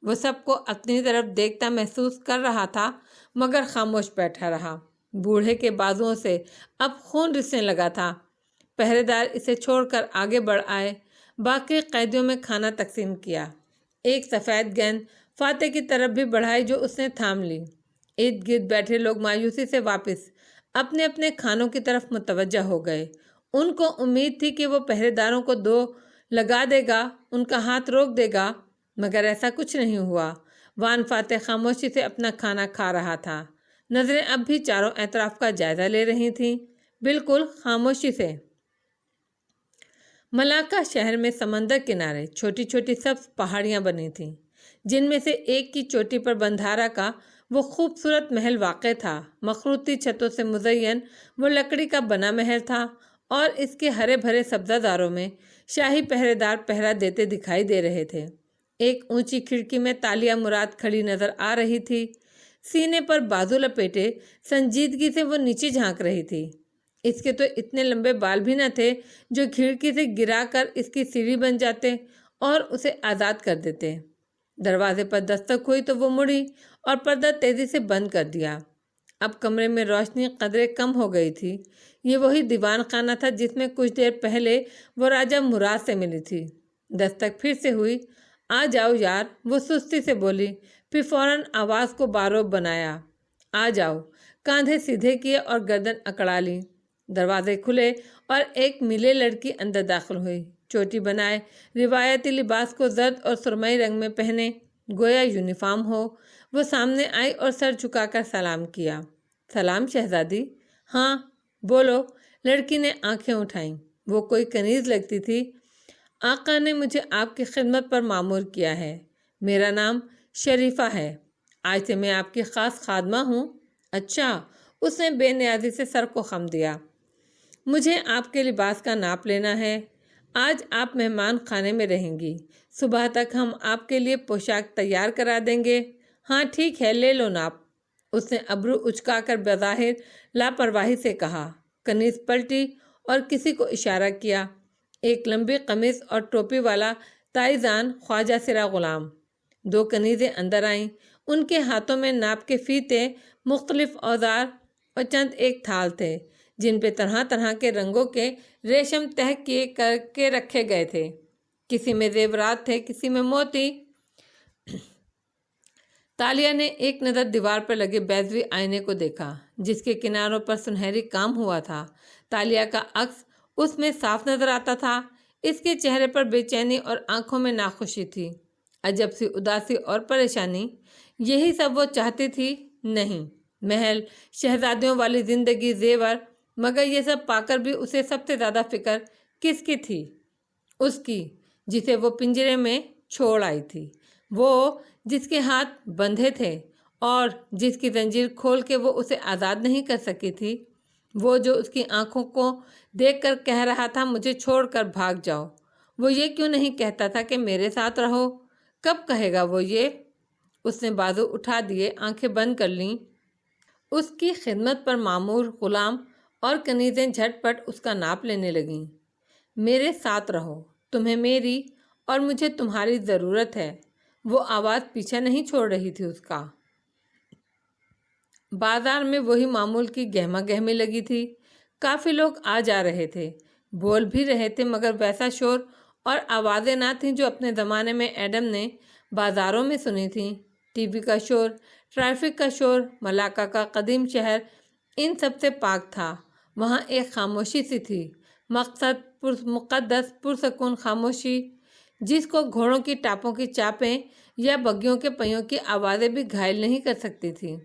وہ سب کو اپنی طرف دیکھتا محسوس کر رہا تھا مگر خاموش بیٹھا رہا۔ بوڑھے کے بازوؤں سے اب خون رسنے لگا تھا۔ پہرے دار اسے چھوڑ کر آگے بڑھ آئے، باقی قیدیوں میں کھانا تقسیم کیا۔ ایک سفید گیند فاتح کی طرف بھی بڑھائی جو اس نے تھام لی۔ ارد گرد بیٹھے لوگ مایوسی سے واپس اپنے اپنے کھانوں کی طرف متوجہ ہو گئے۔ ان کو امید تھی کہ وہ پہرے داروں کو دو لگا دے گا، ان کا ہاتھ روک دے گا، مگر ایسا کچھ نہیں ہوا۔ وان فاتح خاموشی سے اپنا کھانا کھا رہا تھا۔ نظریں اب بھی چاروں اطراف کا جائزہ لے رہی تھیں، بالکل خاموشی سے۔ ملاکا شہر میں سمندر کنارے چھوٹی چھوٹی سبز پہاڑیاں بنی تھیں، جن میں سے ایک کی چوٹی پر بندھارا کا وہ خوبصورت محل واقع تھا۔ مخروطی چھتوں سے مزین وہ لکڑی کا بنا محل تھا اور اس کے ہرے بھرے سبزہ زاروں میں شاہی پہرے دار پہرا دیتے دکھائی دے رہے تھے۔ ایک اونچی کھڑکی میں تالیہ مراد کھڑی نظر آ رہی تھی۔ سینے پر بازو لپیٹے سنجیدگی سے وہ نیچے جھانک رہی تھی۔ اس کے تو اتنے لمبے بال بھی نہ تھے جو کھڑکی سے گرا کر اس کی سیڑھی بن جاتے اور اسے آزاد کر دیتے۔ دروازے پر دستک ہوئی تو وہ مڑی اور پردہ تیزی سے بند کر دیا۔ اب کمرے میں روشنی قدرے کم ہو گئی تھی۔ یہ وہی دیوان خانہ تھا جس میں کچھ دیر پہلے وہ راجہ مراد سے ملی تھی۔ دستک پھر سے ہوئی۔ آ جاؤ یار، وہ سستی سے بولی، پھر فوراً آواز کو باروب بنایا، آ جاؤ۔ کاندھے سیدھے کیے اور گردن اکڑا لی۔ دروازے کھلے اور ایک ملے لڑکی اندر داخل ہوئی، چوٹی بنائے، روایتی لباس کو زرد اور سرمئی رنگ میں پہنے، گویا یونیفارم ہو۔ وہ سامنے آئی اور سر جھکا کر سلام کیا۔ سلام شہزادی۔ ہاں بولو۔ لڑکی نے آنکھیں اٹھائیں۔ وہ کوئی کنیز لگتی تھی۔ آقا نے مجھے آپ کی خدمت پر مامور کیا ہے۔ میرا نام شریفہ ہے۔ آج سے میں آپ کی خاص خادمہ ہوں۔ اچھا۔ اس نے بے نیازی سے سر کو خم دیا۔ مجھے آپ کے لباس کا ناپ لینا ہے۔ آج آپ مہمان خانے میں رہیں گی۔ صبح تک ہم آپ کے لیے پوشاک تیار کرا دیں گے۔ ہاں ٹھیک ہے، لے لو ناپ۔ اس نے ابرو اچکا کر بظاہر لاپرواہی سے کہا۔ کنیز پلٹی اور کسی کو اشارہ کیا۔ ایک لمبی قمیض اور ٹوپی والا تائیزان خواجہ سرا غلام۔ دو کنیزیں اندر آئیں۔ ان کے ہاتھوں میں ناپ کے فیتے، مختلف اوزار اور چند ایک تھال تھے جن پہ طرح طرح کے رنگوں کے ریشم تہہ کیے کر کے رکھے گئے تھے۔ کسی میں زیورات تھے، کسی میں موتی۔ تالیہ نے ایک نظر دیوار پر لگے بیضوی آئینے کو دیکھا جس کے کناروں پر سنہری کام ہوا تھا۔ تالیہ کا عکس اس میں صاف نظر آتا تھا۔ اس کے چہرے پر بے چینی اور آنکھوں میں ناخوشی تھی، عجب سی اداسی اور پریشانی۔ یہی سب وہ چاہتی تھی؟ نہیں، محل، شہزادیوں والی زندگی، زیور، مگر یہ سب پا کر بھی اسے سب سے زیادہ فکر کس کی تھی؟ اس کی جسے وہ پنجرے میں چھوڑ آئی تھی، وہ جس کے ہاتھ بندھے تھے اور جس کی زنجیر کھول کے وہ اسے آزاد نہیں کر سکی تھی، وہ جو اس کی آنکھوں کو دیکھ کر کہہ رہا تھا مجھے چھوڑ کر بھاگ جاؤ۔ وہ یہ کیوں نہیں کہتا تھا کہ میرے ساتھ رہو؟ کب کہے گا وہ یہ؟ اس نے بازو اٹھا دیے، آنکھیں بند کر لیں۔ اس کی خدمت پر مامور غلام اور کنیزیں جھٹ پٹ اس کا ناپ لینے لگیں۔ میرے ساتھ رہو، تمہیں میری اور مجھے تمہاری ضرورت ہے۔ وہ آواز پیچھا نہیں چھوڑ رہی تھی اس کا۔ بازار میں وہی معمول کی گہما گہمی لگی تھی۔ کافی لوگ آ جا رہے تھے، بول بھی رہے تھے، مگر ویسا شور اور آوازیں نہ تھیں جو اپنے زمانے میں ایڈم نے بازاروں میں سنی تھیں۔ ٹی وی کا شور، ٹریفک کا شور، ملاقہ کا قدیم شہر، ان سب سے پاک تھا۔ وہاں ایک خاموشی سی تھی، مقدس پرسکون خاموشی، جس کو گھوڑوں کی ٹاپوں کی چاپیں یا بگیوں کے پہیوں کی آوازیں بھی گھائل نہیں کر سکتی تھی۔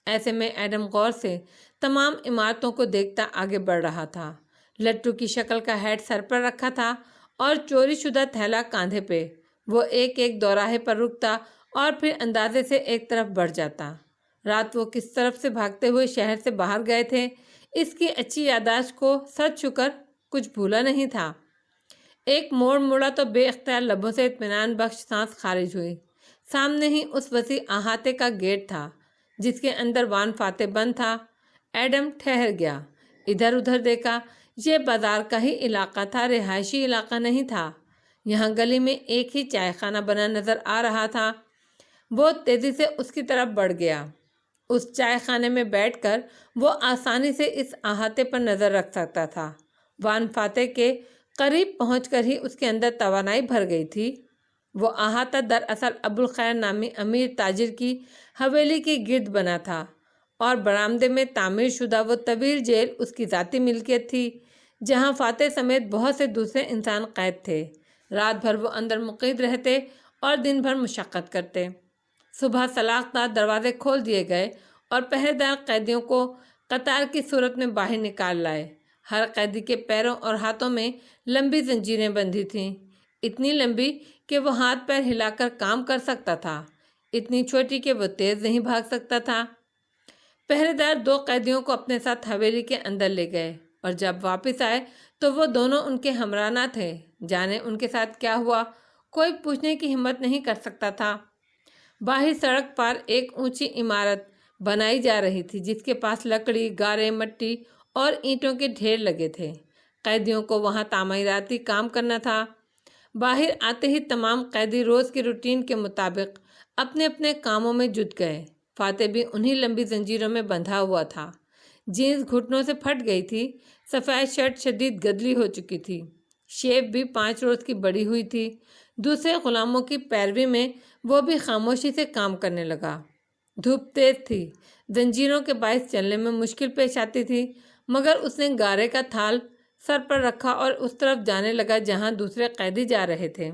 ایسے میں ایڈم غور سے تمام عمارتوں کو دیکھتا آگے بڑھ رہا تھا۔ لٹو کی شکل کا ہیٹ سر پر رکھا تھا اور چوری شدہ تھیلا کاندھے پہ۔ وہ ایک ایک دوراہے پر رکتا اور پھر اندازے سے ایک طرف بڑھ جاتا۔ رات وہ کس طرف سے بھاگتے ہوئے شہر سے باہر گئے تھے، اس کی اچھی یادداشت کو سچ شکر کچھ بھولا نہیں تھا۔ ایک موڑ مڑا تو بے اختیار لبوں سے اطمینان بخش سانس خارج ہوئی۔ سامنے ہی اس وسیع احاطے کا گیٹ تھا جس کے اندر وان فاتح بند تھا۔ ایڈم ٹھہر گیا، ادھر ادھر دیکھا۔ یہ بازار کا ہی علاقہ تھا، رہائشی علاقہ نہیں تھا۔ یہاں گلی میں ایک ہی چائے خانہ بنا نظر آ رہا تھا۔ وہ تیزی سے اس کی طرف بڑھ گیا۔ اس چائے خانے میں بیٹھ کر وہ آسانی سے اس احاطے پر نظر رکھ سکتا تھا۔ وان فاتح کے قریب پہنچ کر ہی اس کے اندر توانائی بھر گئی تھی۔ وہ احاطہ دراصل ابوالخیر نامی امیر تاجر کی حویلی کے گرد بنا تھا، اور برآمدے میں تعمیر شدہ وہ طویل جیل اس کی ذاتی ملکیت تھی، جہاں فاتح سمیت بہت سے دوسرے انسان قید تھے۔ رات بھر وہ اندر مقید رہتے اور دن بھر مشقت کرتے۔ صبح سلاخ دار دروازے کھول دیے گئے اور پہرے دار قیدیوں کو قطار کی صورت میں باہر نکال لائے۔ ہر قیدی کے پیروں اور ہاتھوں میں لمبی زنجیریں بندھی تھیں، اتنی لمبی کہ وہ ہاتھ پیر ہلا کر کام کر سکتا تھا، اتنی چھوٹی کہ وہ تیز نہیں بھاگ سکتا تھا۔ پہرے دار 2 قیدیوں کو اپنے ساتھ حویلی کے اندر لے گئے، اور جب واپس آئے تو وہ دونوں ان کے ہمراہ نہ تھے۔ جانے ان کے ساتھ کیا ہوا، کوئی پوچھنے کی ہمت نہیں کر سکتا تھا۔ باہر سڑک پر ایک اونچی عمارت بنائی جا رہی تھی جس کے پاس لکڑی، گارے، مٹی اور اینٹوں کے ڈھیر لگے تھے۔ قیدیوں کو وہاں تعمیراتی کام کرنا تھا۔ باہر آتے ہی تمام قیدی روز کی روٹین کے مطابق اپنے اپنے کاموں میں جٹ گئے۔ فاتح بھی انہی لمبی زنجیروں میں بندھا ہوا تھا۔ جینس گھٹنوں سے پھٹ گئی تھی، سفید شرٹ شدید گدلی ہو چکی تھی، شیپ بھی 5 روز کی بڑی ہوئی تھی۔ دوسرے غلاموں کی پیروی میں وہ بھی خاموشی سے کام کرنے لگا۔ دھوپ تیز تھی، زنجیروں کے باعث چلنے میں مشکل پیش آتی تھی، مگر اس نے گارے کا تھال سر پر رکھا اور اس طرف جانے لگا جہاں دوسرے قیدی جا رہے تھے۔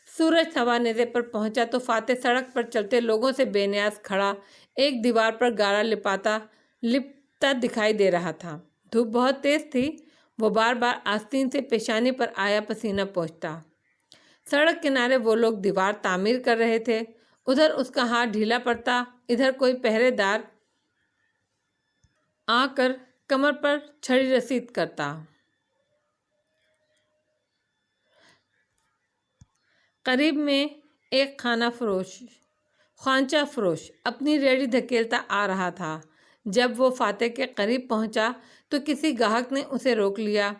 سورج سوا نیزے پر پہنچا تو فاتح سڑک پر چلتے لوگوں سے بے نیاز کھڑا ایک دیوار پر گارا لپتا دکھائی دے رہا تھا۔ دھوپ بہت تیز تھی، وہ بار بار آستین سے پیشانی پر آیا پسینہ پوچھتا۔ سڑک کنارے وہ لوگ دیوار تعمیر کر رہے تھے، ادھر اس کا ہاتھ ڈھیلا پڑتا، ادھر کوئی پہرے دار آ کر کمر پر چھڑی رسید کرتا۔ قریب میں ایک خوانچہ فروش اپنی ریڑھی دھکیلتا آ رہا تھا۔ جب وہ فاتح کے قریب پہنچا تو کسی گاہک نے اسے روک لیا۔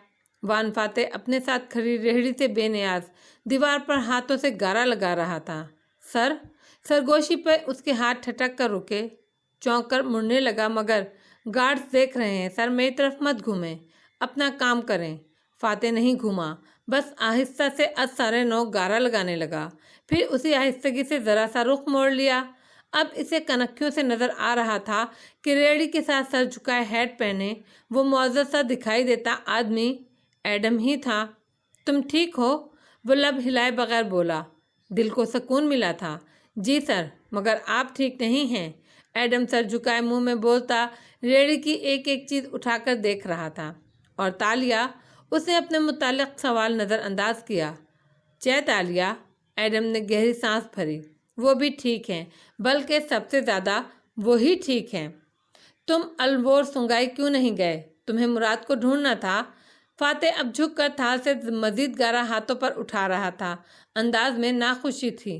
وان فاتح اپنے ساتھ کھڑی ریڑھی سے بے نیاز دیوار پر ہاتھوں سے گارا لگا رہا تھا۔ سرگوشی پہ اس کے ہاتھ ٹھٹک کر رکے۔ چونک کر مڑنے لگا، مگر گارڈز دیکھ رہے ہیں، سر میری طرف مت گھومیں، اپنا کام کریں۔ فاتح نہیں گھوما، بس آہستہ سے از سارے نو گارا لگانے لگا، پھر اسی آہستگی سے ذرا سا رخ موڑ لیا۔ اب اسے کنکھیوں سے نظر آ رہا تھا کہ ریڑھی کے ساتھ سر جھکائے ہیٹ پہنے وہ معزز سا دکھائی دیتا آدمی ایڈم ہی تھا۔ تم ٹھیک ہو؟ وہ لب ہلائے بغیر بولا۔ دل کو سکون ملا تھا۔ جی سر، مگر آپ ٹھیک نہیں ہیں۔ ایڈم سر جھکائے منہ میں بولتا ریڑھی کی ایک ایک چیز اٹھا کر دیکھ رہا تھا۔ اور تالیہ؟ اس نے اپنے متعلق سوال نظر انداز کیا۔ چہ تالیہ؟ ایڈم نے گہری سانس بھری۔ وہ بھی ٹھیک ہیں، بلکہ سب سے زیادہ وہی ٹھیک ہیں۔ تم الوور سنگائی کیوں نہیں گئے؟ تمہیں مراد کو ڈھونڈنا تھا۔ فاتح اب جھک کر تھال سے مزید گارا ہاتھوں پر اٹھا رہا تھا، انداز میں ناخوشی تھی۔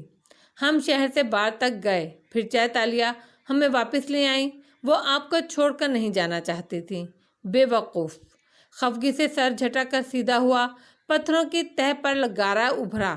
ہم شہر سے باہر تک گئے، پھر چہ تالیہ ہمیں واپس لے آئیں۔ وہ آپ کو چھوڑ کر نہیں جانا چاہتی تھی۔ بے وقوف! خفگی سے سر جھٹک کر سیدھا ہوا، پتھروں کی تہہ پر گارا ابھرا۔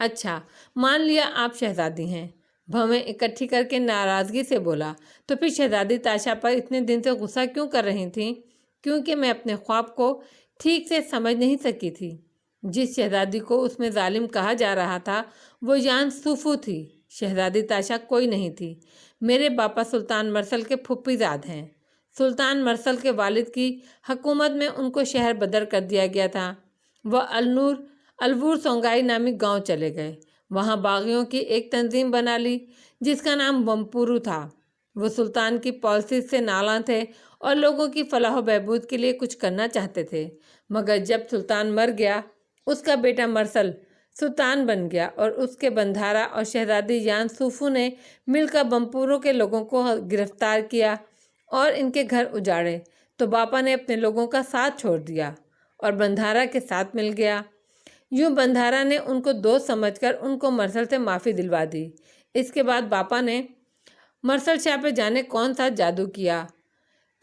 اچھا، مان لیا آپ شہزادی ہیں، بھویں اکٹھی کر کے ناراضگی سے بولا۔ تو پھر شہزادی تاشا پر اتنے دن سے غصہ کیوں کر رہی تھیں؟ کیونکہ میں اپنے خواب کو ٹھیک سے سمجھ نہیں سکی تھی۔ جس شہزادی کو اس میں ظالم کہا جا رہا تھا وہ یان سوفو تھی، شہزادی تاشا کوئی نہیں تھی۔ میرے باپا سلطان مرسل کے پھپھی زاد ہیں۔ سلطان مرسل کے والد کی حکومت میں ان کو شہر بدر کر دیا گیا تھا۔ وہ الور سونگائی نامی گاؤں چلے گئے، وہاں باغیوں کی ایک تنظیم بنا لی جس کا نام ومپورو تھا۔ وہ سلطان کی پالیسی سے نالاں تھے اور لوگوں کی فلاح و بہبود کے لیے کچھ کرنا چاہتے تھے، مگر جب سلطان مر گیا اس کا بیٹا مرسل سلطان بن گیا اور اس کے بندھارا اور شہزادی یان سوفو نے مل کر ومپورو کے لوگوں کو گرفتار کیا اور ان کے گھر اجاڑے، تو باپا نے اپنے لوگوں کا ساتھ چھوڑ دیا اور بندھارا کے ساتھ مل گیا۔ یوں بندھارا نے ان کو دوست سمجھ کر ان کو مرسل سے معافی دلوا دی۔ اس کے بعد باپا نے مرسل شاہ پہ جانے کون سا جادو کیا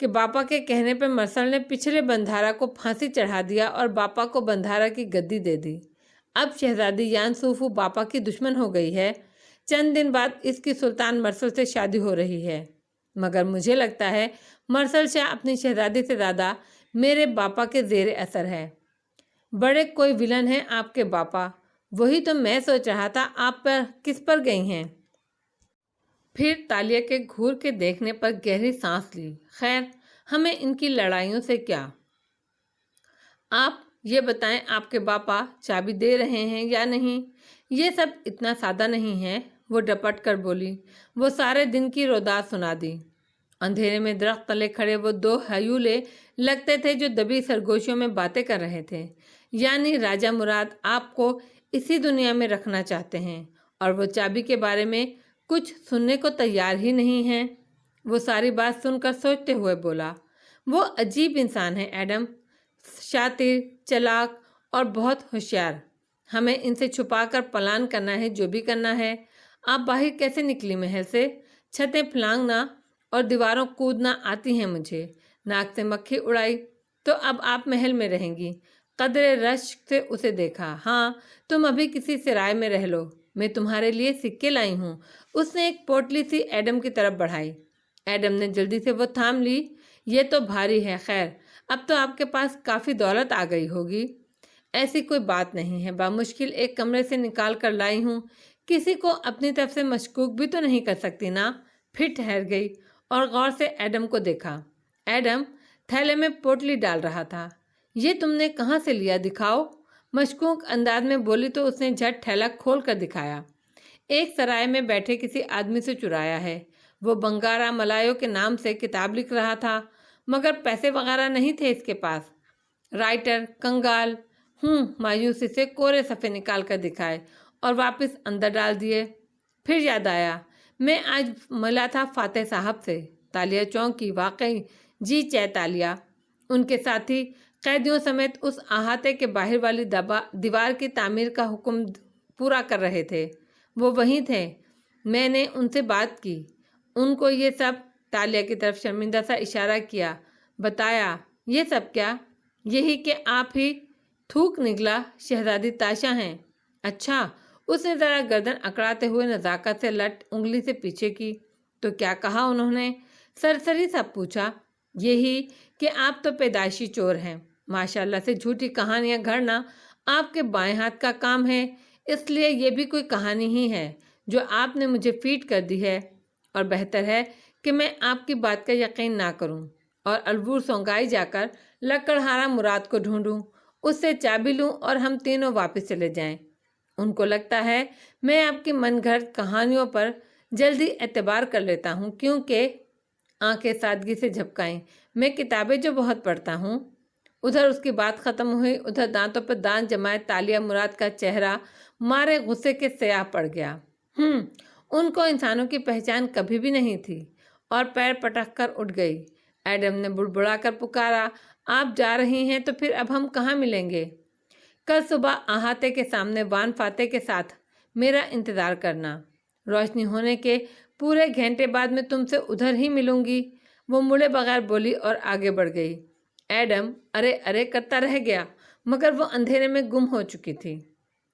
کہ باپا کے کہنے پہ مرسل نے پچھلے بندھارا کو پھانسی چڑھا دیا اور باپا کو بندھارا کی گدی دے دی۔ اب شہزادی یان سوفو باپا کی دشمن ہو گئی ہے۔ چند دن بعد اس کی سلطان مرسل سے شادی ہو رہی ہے، مگر مجھے لگتا ہے مرسل شاہ اپنی شہزادی سے زیادہ میرے باپا کے زیر اثر ہے۔ بڑے کوئی ولن ہیں آپ کے باپا، وہی تو میں سوچ رہا تھا آپ پر کس پر گئی ہیں۔ پھر تالیہ کے گھور کے دیکھنے پر گہری سانس لی۔ خیر، ہمیں ان کی لڑائیوں سے کیا؟ آپ یہ بتائیں آپ کے باپا چابی دے رہے ہیں یا نہیں؟ یہ سب اتنا سادہ نہیں ہے، وہ ڈپٹ کر بولی۔ وہ سارے دن کی روداد سنا دی۔ اندھیرے میں درخت تلے کھڑے وہ دو ہیولے لگتے تھے جو دبی سرگوشیوں میں باتیں کر رہے تھے، یعنی راجہ مراد آپ کو اسی دنیا میں رکھنا چاہتے ہیں اور وہ چابی کے بارے میں کچھ سننے کو تیار ہی نہیں ہیں۔ وہ ساری بات سن کر سوچتے ہوئے بولا، وہ عجیب انسان ہیں ایڈم، شاطر، چلاک اور بہت ہوشیار۔ ہمیں ان سے چھپا کر پلان کرنا ہے جو بھی کرنا ہے۔ آپ باہر کیسے نکلی محل سے؟ چھتیں پھلانگنا اور دیواروں کودنا آتی ہیں مجھے۔ ناک سے مکھی اڑائی تو اب آپ محل میں رہیں گی؟ قدرے رشک سے اسے دیکھا۔ ہاں، تم ابھی کسی سرائے میں رہ لو، میں تمہارے لیے سکے لائی ہوں۔ اس نے ایک پوٹلی سی ایڈم کی طرف بڑھائی۔ ایڈم نے جلدی سے وہ تھام لی۔ یہ تو بھاری ہے، خیر اب تو آپ کے پاس کافی دولت آ گئی ہوگی۔ ایسی کوئی بات نہیں ہے، بامشکل ایک کمرے سے نکال کر لائی ہوں، کسی کو اپنی طرف سے مشکوک بھی تو نہیں کر سکتی نا۔ پھر ٹھہر گئی اور غور سے ایڈم کو دیکھا۔ ایڈم تھیلے میں پوٹلی ڈال رہا تھا۔ یہ تم نے کہاں سے لیا، دکھاؤ، مشکوک انداز میں بولی تو اس نے جھٹ تھیلا کھول کر دکھایا۔ ایک سرائے میں بیٹھے کسی آدمی سے چرایا ہے۔ وہ بنگارا ملایو کے نام سے کتاب لکھ رہا تھا، مگر پیسے وغیرہ نہیں تھے اس کے پاس۔ رائٹر کنگال مایوسی سے کورے صفحے نکال کر دکھائے اور واپس اندر ڈال دیے۔ پھر یاد آیا، میں آج ملا تھا فاتح صاحب سے۔ تالیہ چونکی، واقعی؟ جی چہ تالیہ۔ ان کے ساتھی قیدیوں سمیت اس احاطے کے باہر والی دیوار کی تعمیر کا حکم پورا کر رہے تھے۔ وہ وہیں تھے، میں نے ان سے بات کی، ان کو یہ سب، تالیہ کی طرف شرمندہ سا اشارہ کیا، بتایا۔ یہ سب کیا؟ یہی کہ آپ ہی تھوک نگلا شہزادی تاشا ہیں۔ اچھا، اس نے ذرا گردن اکڑاتے ہوئے نزاکت سے لٹ انگلی سے پیچھے کی۔ تو کیا کہا انہوں نے؟ سرسری سا پوچھا۔ یہی کہ آپ تو پیدائشی چور ہیں، ماشاءاللہ سے جھوٹی کہانیاں گھڑنا آپ کے بائیں ہاتھ کا کام ہے، اس لیے یہ بھی کوئی کہانی ہی ہے جو آپ نے مجھے فیڈ کر دی ہے، اور بہتر ہے کہ میں آپ کی بات کا یقین نہ کروں اور الور سونگائی جا کر لکڑہارا مراد کو ڈھونڈوں، اس سے چابی لوں اور ہم تینوں واپس چلے جائیں۔ ان کو لگتا ہے میں آپ کی من گھڑت کہانیوں پر جلدی اعتبار کر لیتا ہوں، کیونکہ آنکھیں سادگی سے جھپکائیں، میں کتابیں جو بہت پڑھتا ہوں۔ ادھر اس کی بات ختم ہوئی، ادھر دانتوں پر دانت جمائے تالیہ مراد کا چہرہ مارے غصے کے سیاہ پڑ گیا۔ ان کو انسانوں کی پہچان کبھی بھی نہیں تھی، اور پیر پٹک کر اٹھ گئی۔ ایڈم نے بڑبڑا کر پکارا، آپ جا رہی ہیں تو پھر اب ہم کہاں ملیں گے؟ کل صبح احاطے کے سامنے وان فاتح کے ساتھ میرا انتظار کرنا، روشنی ہونے کے پورے گھنٹے بعد میں تم سے ادھر ہی ملوں گی۔ وہ مڑے بغیر بولی اور آگے بڑھ گئی۔ ایڈم ارے ارے کرتا رہ گیا، مگر وہ اندھیرے میں گم ہو چکی تھی۔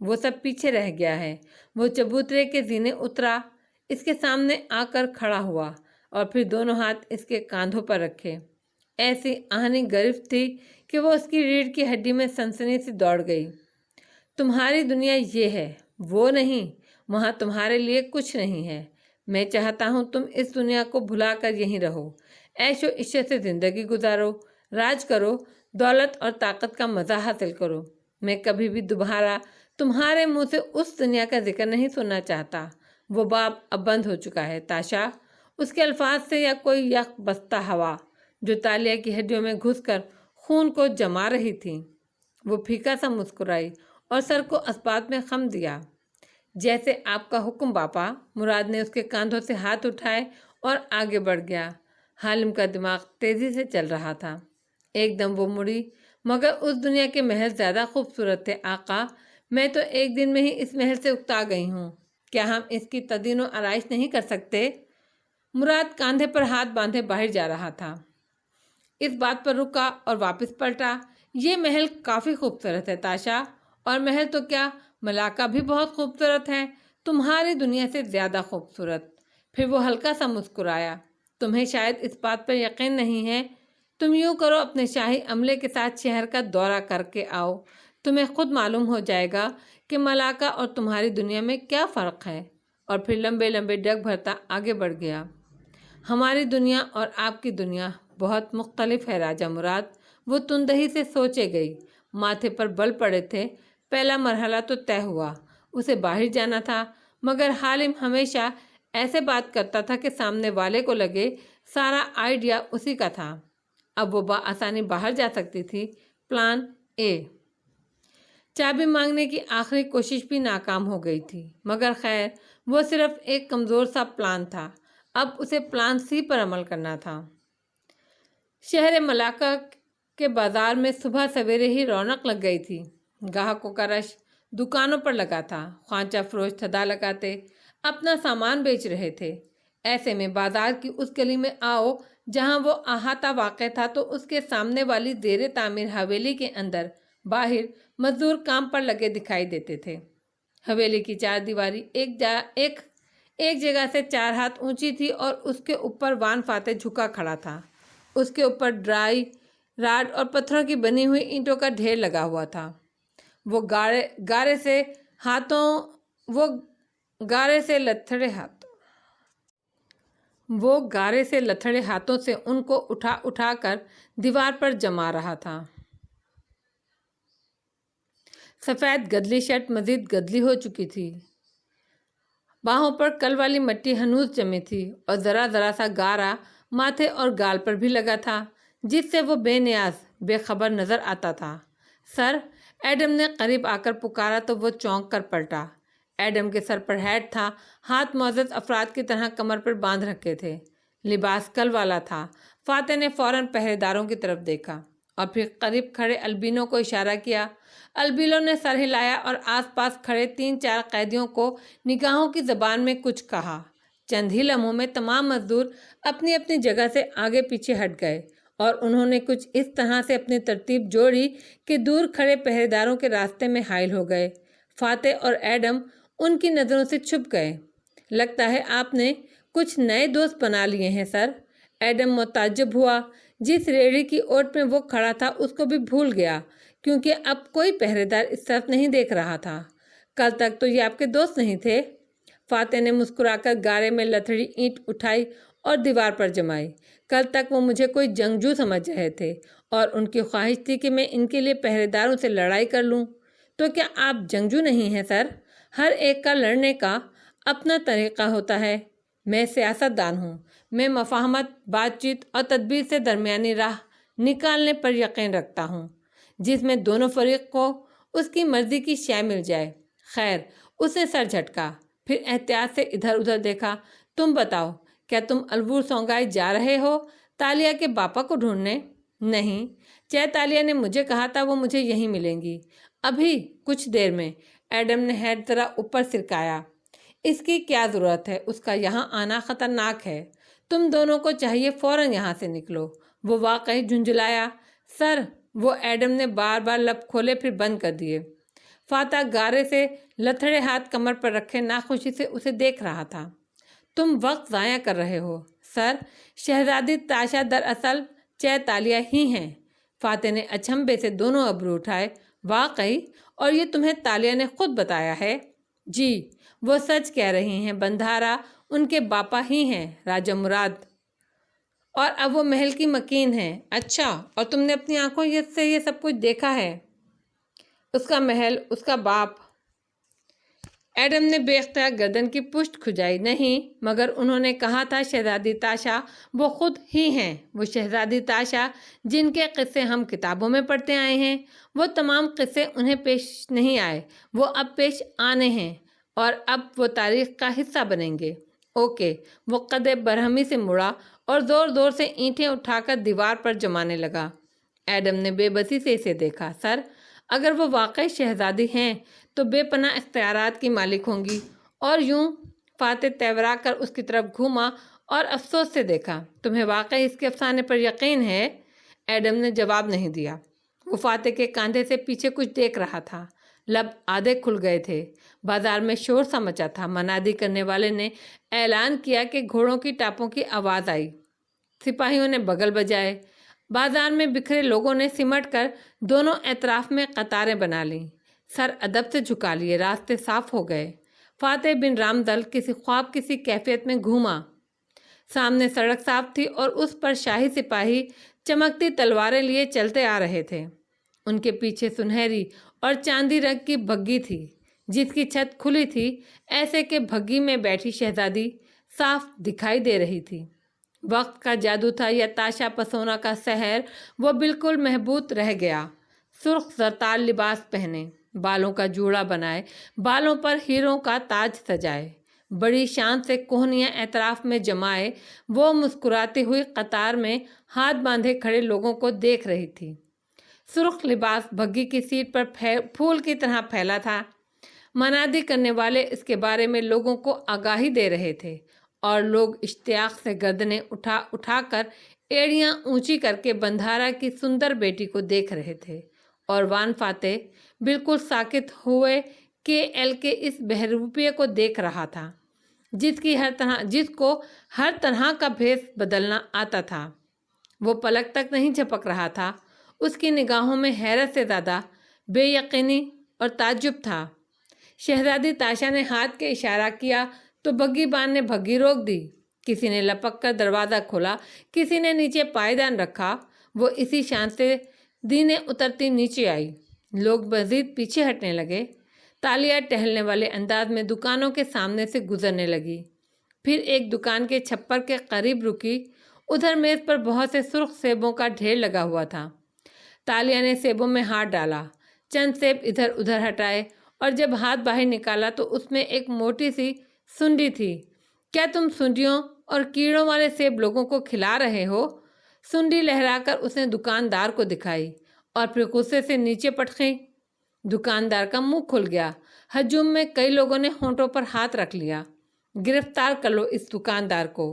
وہ سب پیچھے رہ گیا ہے۔ وہ چبوترے کے زینے اترا، اس کے سامنے آ کر کھڑا ہوا اور پھر دونوں ہاتھ اس کے کاندھوں پر رکھے۔ ایسی آہنی گرفت تھی کہ وہ اس کی ریڑھ کی ہڈی میں سنسنی سی دوڑ گئی۔ تمہاری دنیا یہ ہے، وہ نہیں، وہاں تمہارے لیے کچھ نہیں ہے۔ میں چاہتا ہوں تم اس دنیا کو بھلا کر یہیں رہو، عیش و عشرت سے زندگی گزارو، راج کرو، دولت اور طاقت کا مزہ حاصل کرو۔ میں کبھی بھی دوبارہ تمہارے منہ سے اس دنیا کا ذکر نہیں سننا چاہتا۔ وہ باب اب بند ہو چکا ہے تاشا۔ اس کے الفاظ سے یا کوئی یک بستہ ہوا جو تالیہ کی ہڈیوں میں گھس کر خون کو جما رہی تھی۔ وہ پھیکا سا مسکرائی اور سر کو اسبات میں خم دیا۔ جیسے آپ کا حکم باپا۔ مراد نے اس کے کاندھوں سے ہاتھ اٹھائے اور آگے بڑھ گیا۔ حالم کا دماغ تیزی سے چل رہا تھا۔ ایک دم وہ مڑی، مگر اس دنیا کے محل زیادہ خوبصورت تھے آقا۔ میں تو ایک دن میں ہی اس محل سے اکتا گئی ہوں، کیا ہم اس کی تزئین و آرائش نہیں کر سکتے؟ مراد کاندھے پر ہاتھ باندھے باہر جا رہا تھا، اس بات پر رکا اور واپس پلٹا۔ یہ محل کافی خوبصورت ہے تاشا، اور محل تو کیا، ملاقہ بھی بہت خوبصورت ہے، تمہاری دنیا سے زیادہ خوبصورت۔ پھر وہ ہلکا سا مسکرایا۔ تمہیں شاید اس بات پر یقین نہیں ہے، تم یوں کرو، اپنے شاہی عملے کے ساتھ شہر کا دورہ کر کے آؤ، تمہیں خود معلوم ہو جائے گا کہ ملاقہ اور تمہاری دنیا میں کیا فرق ہے۔ اور پھر لمبے لمبے ڈگ بھرتا آگے بڑھ گیا۔ ہماری دنیا اور آپ کی دنیا بہت مختلف ہے راجہ مراد، وہ تندہی سے سوچے گئی۔ ماتھے پر بل پڑے تھے۔ پہلا مرحلہ تو طے ہوا، اسے باہر جانا تھا، مگر حالم ہمیشہ ایسے بات کرتا تھا کہ سامنے والے کو لگے سارا آئیڈیا اسی کا تھا۔ اب وہ بآسانی باہر جا سکتی تھی۔ پلان اے۔ چابی مانگنے کی آخری کوشش بھی ناکام ہو گئی تھی، مگر خیر، وہ صرف ایک کمزور سا پلان تھا۔ اب اسے پلان سی پر عمل کرنا تھا۔ شہر ملاقہ کے بازار میں صبح سویرے ہی رونق لگ گئی تھی۔ گاہکوں کا رش دکانوں پر لگا تھا۔ خوانچہ فروش تھدا لگاتے اپنا سامان بیچ رہے تھے۔ ایسے میں بازار کی اس گلی میں آؤ جہاں وہ احاطہ واقع تھا تو اس کے سامنے والی زیر تعمیر حویلی کے اندر باہر مزدور کام پر لگے دکھائی دیتے تھے۔ حویلی کی چار دیواری ایک جگہ سے 4 ہاتھ اونچی تھی اور اس کے اوپر وان فاتح جھکا کھڑا تھا۔ اس کے اوپر ڈرائی راڈ اور پتھروں کی بنی ہوئی اینٹوں کا ڈھیر لگا ہوا تھا۔ وہ گارے سے لتھڑے ہاتھوں سے ان کو اٹھا اٹھا کر دیوار پر جما رہا تھا۔ سفید گدلی شرٹ مزید گدلی ہو چکی تھی۔ باہوں پر کل والی مٹی ہنوز جمی تھی اور ذرا ذرا سا گارا ماتھے اور گال پر بھی لگا تھا، جس سے وہ بے نیاز بے خبر نظر آتا تھا۔ سر، ایڈم نے قریب آ کر پکارا تو وہ چونک کر پلٹا۔ ایڈم کے سر پر ہیٹ تھا، ہاتھ معزز افراد کی طرح کمر پر باندھ رکھے تھے۔ لباس کل والا تھا۔ فاتح نے فوراً پہرے داروں کی طرف دیکھا اور پھر قریب کھڑے البینوں کو اشارہ کیا۔ البینوں نے سر ہلایا اور آس پاس کھڑے 3-4 قیدیوں کو نگاہوں کی زبان میں کچھ کہا۔ چند ہی لمحوں میں تمام مزدور اپنی اپنی جگہ سے آگے پیچھے ہٹ گئے اور انہوں نے کچھ اس طرح سے اپنی ترتیب جوڑی کہ دور کھڑے پہرے داروں کے راستے میں حائل ہو گئے۔ فاتح اور ایڈم ان کی نظروں سے چھپ گئے۔ لگتا ہے آپ نے کچھ نئے دوست بنا لیے ہیں سر، ایڈم متعجب ہوا۔ جس ریڑھی کی اوٹ میں وہ کھڑا تھا اس کو بھی بھول گیا، کیونکہ اب کوئی پہرے دار اس طرف نہیں دیکھ رہا تھا۔ کل تک تو یہ آپ کے دوست نہیں تھے؟ فاتح نے مسکرا کر گارے میں لتھڑی اینٹ اٹھائی اور دیوار پر جمائی۔ کل تک وہ مجھے کوئی جنگجو سمجھ رہے تھے اور ان کی خواہش تھی کہ میں ان کے لیے پہرے داروں سے لڑائی کر لوں۔ تو کیا آپ جنگجو نہیں ہیں سر؟ ہر ایک کا لڑنے کا اپنا طریقہ ہوتا ہے۔ میں سیاست دان ہوں۔ میں مفاہمت، بات چیت اور تدبیر سے درمیانی راہ نکالنے پر یقین رکھتا ہوں، جس میں دونوں فریق کو اس کی مرضی کی شے مل جائے۔ خیر، اس نے سر جھٹکا، پھر احتیاط سے ادھر ادھر دیکھا۔ تم بتاؤ، کیا تم البور سونگائے جا رہے ہو تالیہ کے باپا کو ڈھونڈنے؟ نہیں، چہ تالیہ نے مجھے کہا تھا وہ مجھے یہیں ملیں گی، ابھی کچھ دیر میں۔ ایڈم نے ہیڈ ذرا اوپر سرکایا۔ اس کی کیا ضرورت ہے؟ اس کا یہاں آنا خطرناک ہے۔ تم دونوں کو چاہیے فوراً یہاں سے نکلو۔ وہ واقعی جھنجھلایا۔ سر، وہ ایڈم نے بار بار لب کھولے پھر بند کر دیے۔ فاتح گارے سے لتھڑے ہاتھ کمر پر رکھے ناخوشی سے اسے دیکھ رہا تھا۔ تم وقت ضائع کر رہے ہو سر، شہزادی تاشا دراصل تالیہ ہی ہیں۔ فاتح نے اچنبھے سے دونوں ابرو اٹھائے۔ واقعی؟ اور یہ تمہیں تالیہ نے خود بتایا ہے؟ جی، وہ سچ کہہ رہی ہیں، بندھارا ان کے باپا ہی ہیں، راجہ مراد، اور اب وہ محل کی مکین ہیں۔ اچھا، اور تم نے اپنی آنکھوں سے یہ سب کچھ دیکھا ہے؟ اس کا محل، اس کا باپ؟ ایڈم نے بے اختیار گردن کی پشت کھجائی۔ نہیں، مگر انہوں نے کہا تھا شہزادی تاشا وہ خود ہی ہیں، وہ شہزادی تاشا جن کے قصے ہم کتابوں میں پڑھتے آئے ہیں۔ وہ تمام قصے انہیں پیش نہیں آئے، وہ اب پیش آنے ہیں، اور اب وہ تاریخ کا حصہ بنیں گے۔ اوکے۔ وہ قد برہمی سے مڑا اور زور زور سے اینٹیں اٹھا کر دیوار پر جمانے لگا۔ ایڈم نے بے بسی سے اسے دیکھا۔ سر، اگر وہ واقعی شہزادی ہیں تو بے پناہ اختیارات کی مالک ہوں گی۔ اور یوں؟ فاتح تیورا کر اس کی طرف گھوما اور افسوس سے دیکھا۔ تمہیں واقعی اس کے افسانے پر یقین ہے؟ ایڈم نے جواب نہیں دیا۔ وہ فاتح کے کاندھے سے پیچھے کچھ دیکھ رہا تھا۔ لب آدھے کھل گئے تھے۔ بازار میں شور سا مچا تھا۔ منادی کرنے والے نے اعلان کیا کہ گھوڑوں کی ٹاپوں کی آواز آئی۔ سپاہیوں نے بگل بجائے۔ بازار میں بکھرے لوگوں نے سمٹ کر دونوں اطراف میں قطاریں بنا لیں۔ سر ادب سے جھکا لیے، راستے صاف ہو گئے۔ فاتح بن رامدل کسی خواب کسی کیفیت میں گھوما۔ سامنے سڑک صاف تھی اور اس پر شاہی سپاہی چمکتی تلواریں لیے چلتے آ رہے تھے۔ ان کے پیچھے سنہری اور چاندی رنگ کی بھگی تھی جس کی چھت کھلی تھی، ایسے کہ بھگی میں بیٹھی شہزادی صاف دکھائی دے رہی تھی۔ وقت کا جادو تھا یا تاشا پسونا کا سحر، وہ بالکل محبوط رہ گیا۔ سرخ زرتال لباس پہنے، بالوں کا جوڑا بنائے، بالوں پر ہیروں کا تاج سجائے، بڑی شان سے کوہنیاں اطراف میں جمائے، وہ مسکراتی ہوئی قطار میں ہاتھ باندھے کھڑے لوگوں کو دیکھ رہی تھی۔ سرخ لباس بھگی کی سیٹ پر پھول کی طرح پھیلا تھا۔ منادی کرنے والے اس کے بارے میں لوگوں کو آگاہی دے رہے تھے، اور لوگ اشتیاق سے گردنیں اٹھا اٹھا کر ایڑیاں اونچی کر کے بندھارا کی سندر بیٹی کو دیکھ رہے تھے، اور وان فاتح بالکل ساکت ہوئے KL کے اس بہروپیے کو دیکھ رہا تھا جس کو ہر طرح کا بھیس بدلنا آتا تھا۔ وہ پلک تک نہیں جھپک رہا تھا۔ اس کی نگاہوں میں حیرت سے زیادہ بے یقینی اور تعجب تھا۔ شہزادی تاشا نے ہاتھ کے اشارہ کیا تو بگی بان نے بھگی روک دی۔ کسی نے لپک کر دروازہ کھولا، کسی نے نیچے پائیدان رکھا۔ وہ اسی شان سے دینیں اترتی نیچے آئی۔ لوگ مزید پیچھے ہٹنے لگے۔ تالیہ ٹہلنے والے انداز میں دکانوں کے سامنے سے گزرنے لگی، پھر ایک دکان کے چھپر کے قریب رکی۔ ادھر میز پر بہت سے سرخ سیبوں کا ڈھیر لگا ہوا تھا۔ تالیہ نے سیبوں میں ہاتھ ڈالا، چند سیب ادھر ادھر ہٹائے، اور جب ہاتھ باہر نکالا تو اس میں ایک موٹی سی سنڈی تھی۔ کیا تم سنڈیوں اور کیڑوں والے سیب لوگوں کو کھلا رہے ہو؟ سنڈی لہرا کر اس نے دکاندار کو دکھائی اور پھر غصے سے نیچے پٹکی۔ دکاندار کا منہ کھل گیا۔ ہجوم میں کئی لوگوں نے ہونٹوں پر ہاتھ رکھ لیا۔ گرفتار کر لو اس دکاندار کو،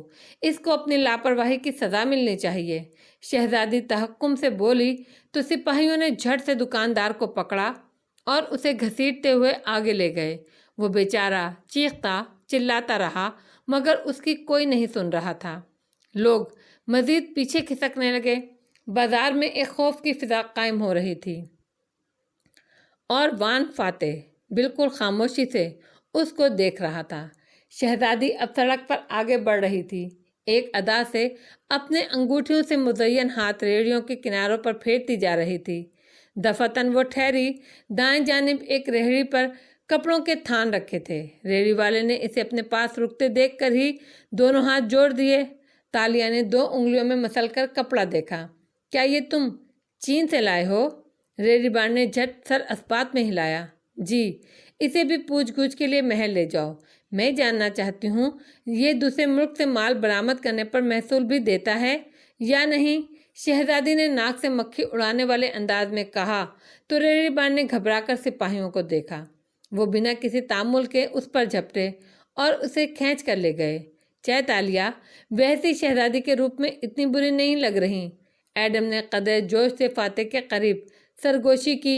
اس کو اپنی لاپرواہی کی سزا ملنی چاہیے۔ شہزادی تحکم سے بولی تو سپاہیوں نے جھٹ سے دکاندار کو پکڑا اور اسے گھسیٹتے ہوئے آگے لے گئے۔ وہ بیچارہ چیختا چلاتا رہا، مگر اس کی کوئی نہیں سن رہا تھا۔ لوگ مزید پیچھے کھسکنے لگے۔ بازار میں ایک خوف کی فضا قائم ہو رہی تھی، اور وان فاتح بالکل خاموشی سے اس کو دیکھ رہا تھا۔ شہزادی اب سڑک پر آگے بڑھ رہی تھی، ایک ادا سے اپنے انگوٹھیوں سے مزین ہاتھ ریڑھیوں کے کناروں پر پھیرتی جا رہی تھی۔ دفعتاً وہ ٹھہری۔ دائیں جانب ایک ریہڑی پر کپڑوں کے تھان رکھے تھے۔ ریہڑی والے نے اسے اپنے پاس رکتے دیکھ کر ہی دونوں ہاتھ جوڑ دیے۔ تالیہ نے 2 انگلیوں میں مسل کر کپڑا دیکھا۔ کیا یہ تم چین سے لائے ہو؟ ریہڑی بان نے جھٹ سر اسبات میں ہلایا۔ جی، اسے بھی پوچھ گچھ کے لیے محل لے جاؤ۔ میں جاننا چاہتی ہوں یہ دوسرے ملک سے مال برآمد کرنے پر محصول بھی دیتا ہے یا نہیں؟ شہزادی نے ناک سے مکھی اڑانے والے انداز میں کہا تو ریہڑی بان نے گھبرا کر سپاہیوں کو دیکھا۔ وہ بنا کسی تعامل کے اس پر جھپٹے اور اسے کھینچ کر لے گئے۔ تالیہ ویسی شہزادی کے روپ میں اتنی بری نہیں لگ رہی۔ ایڈم نے قدر جوش سے فاتح کے قریب سرگوشی کی۔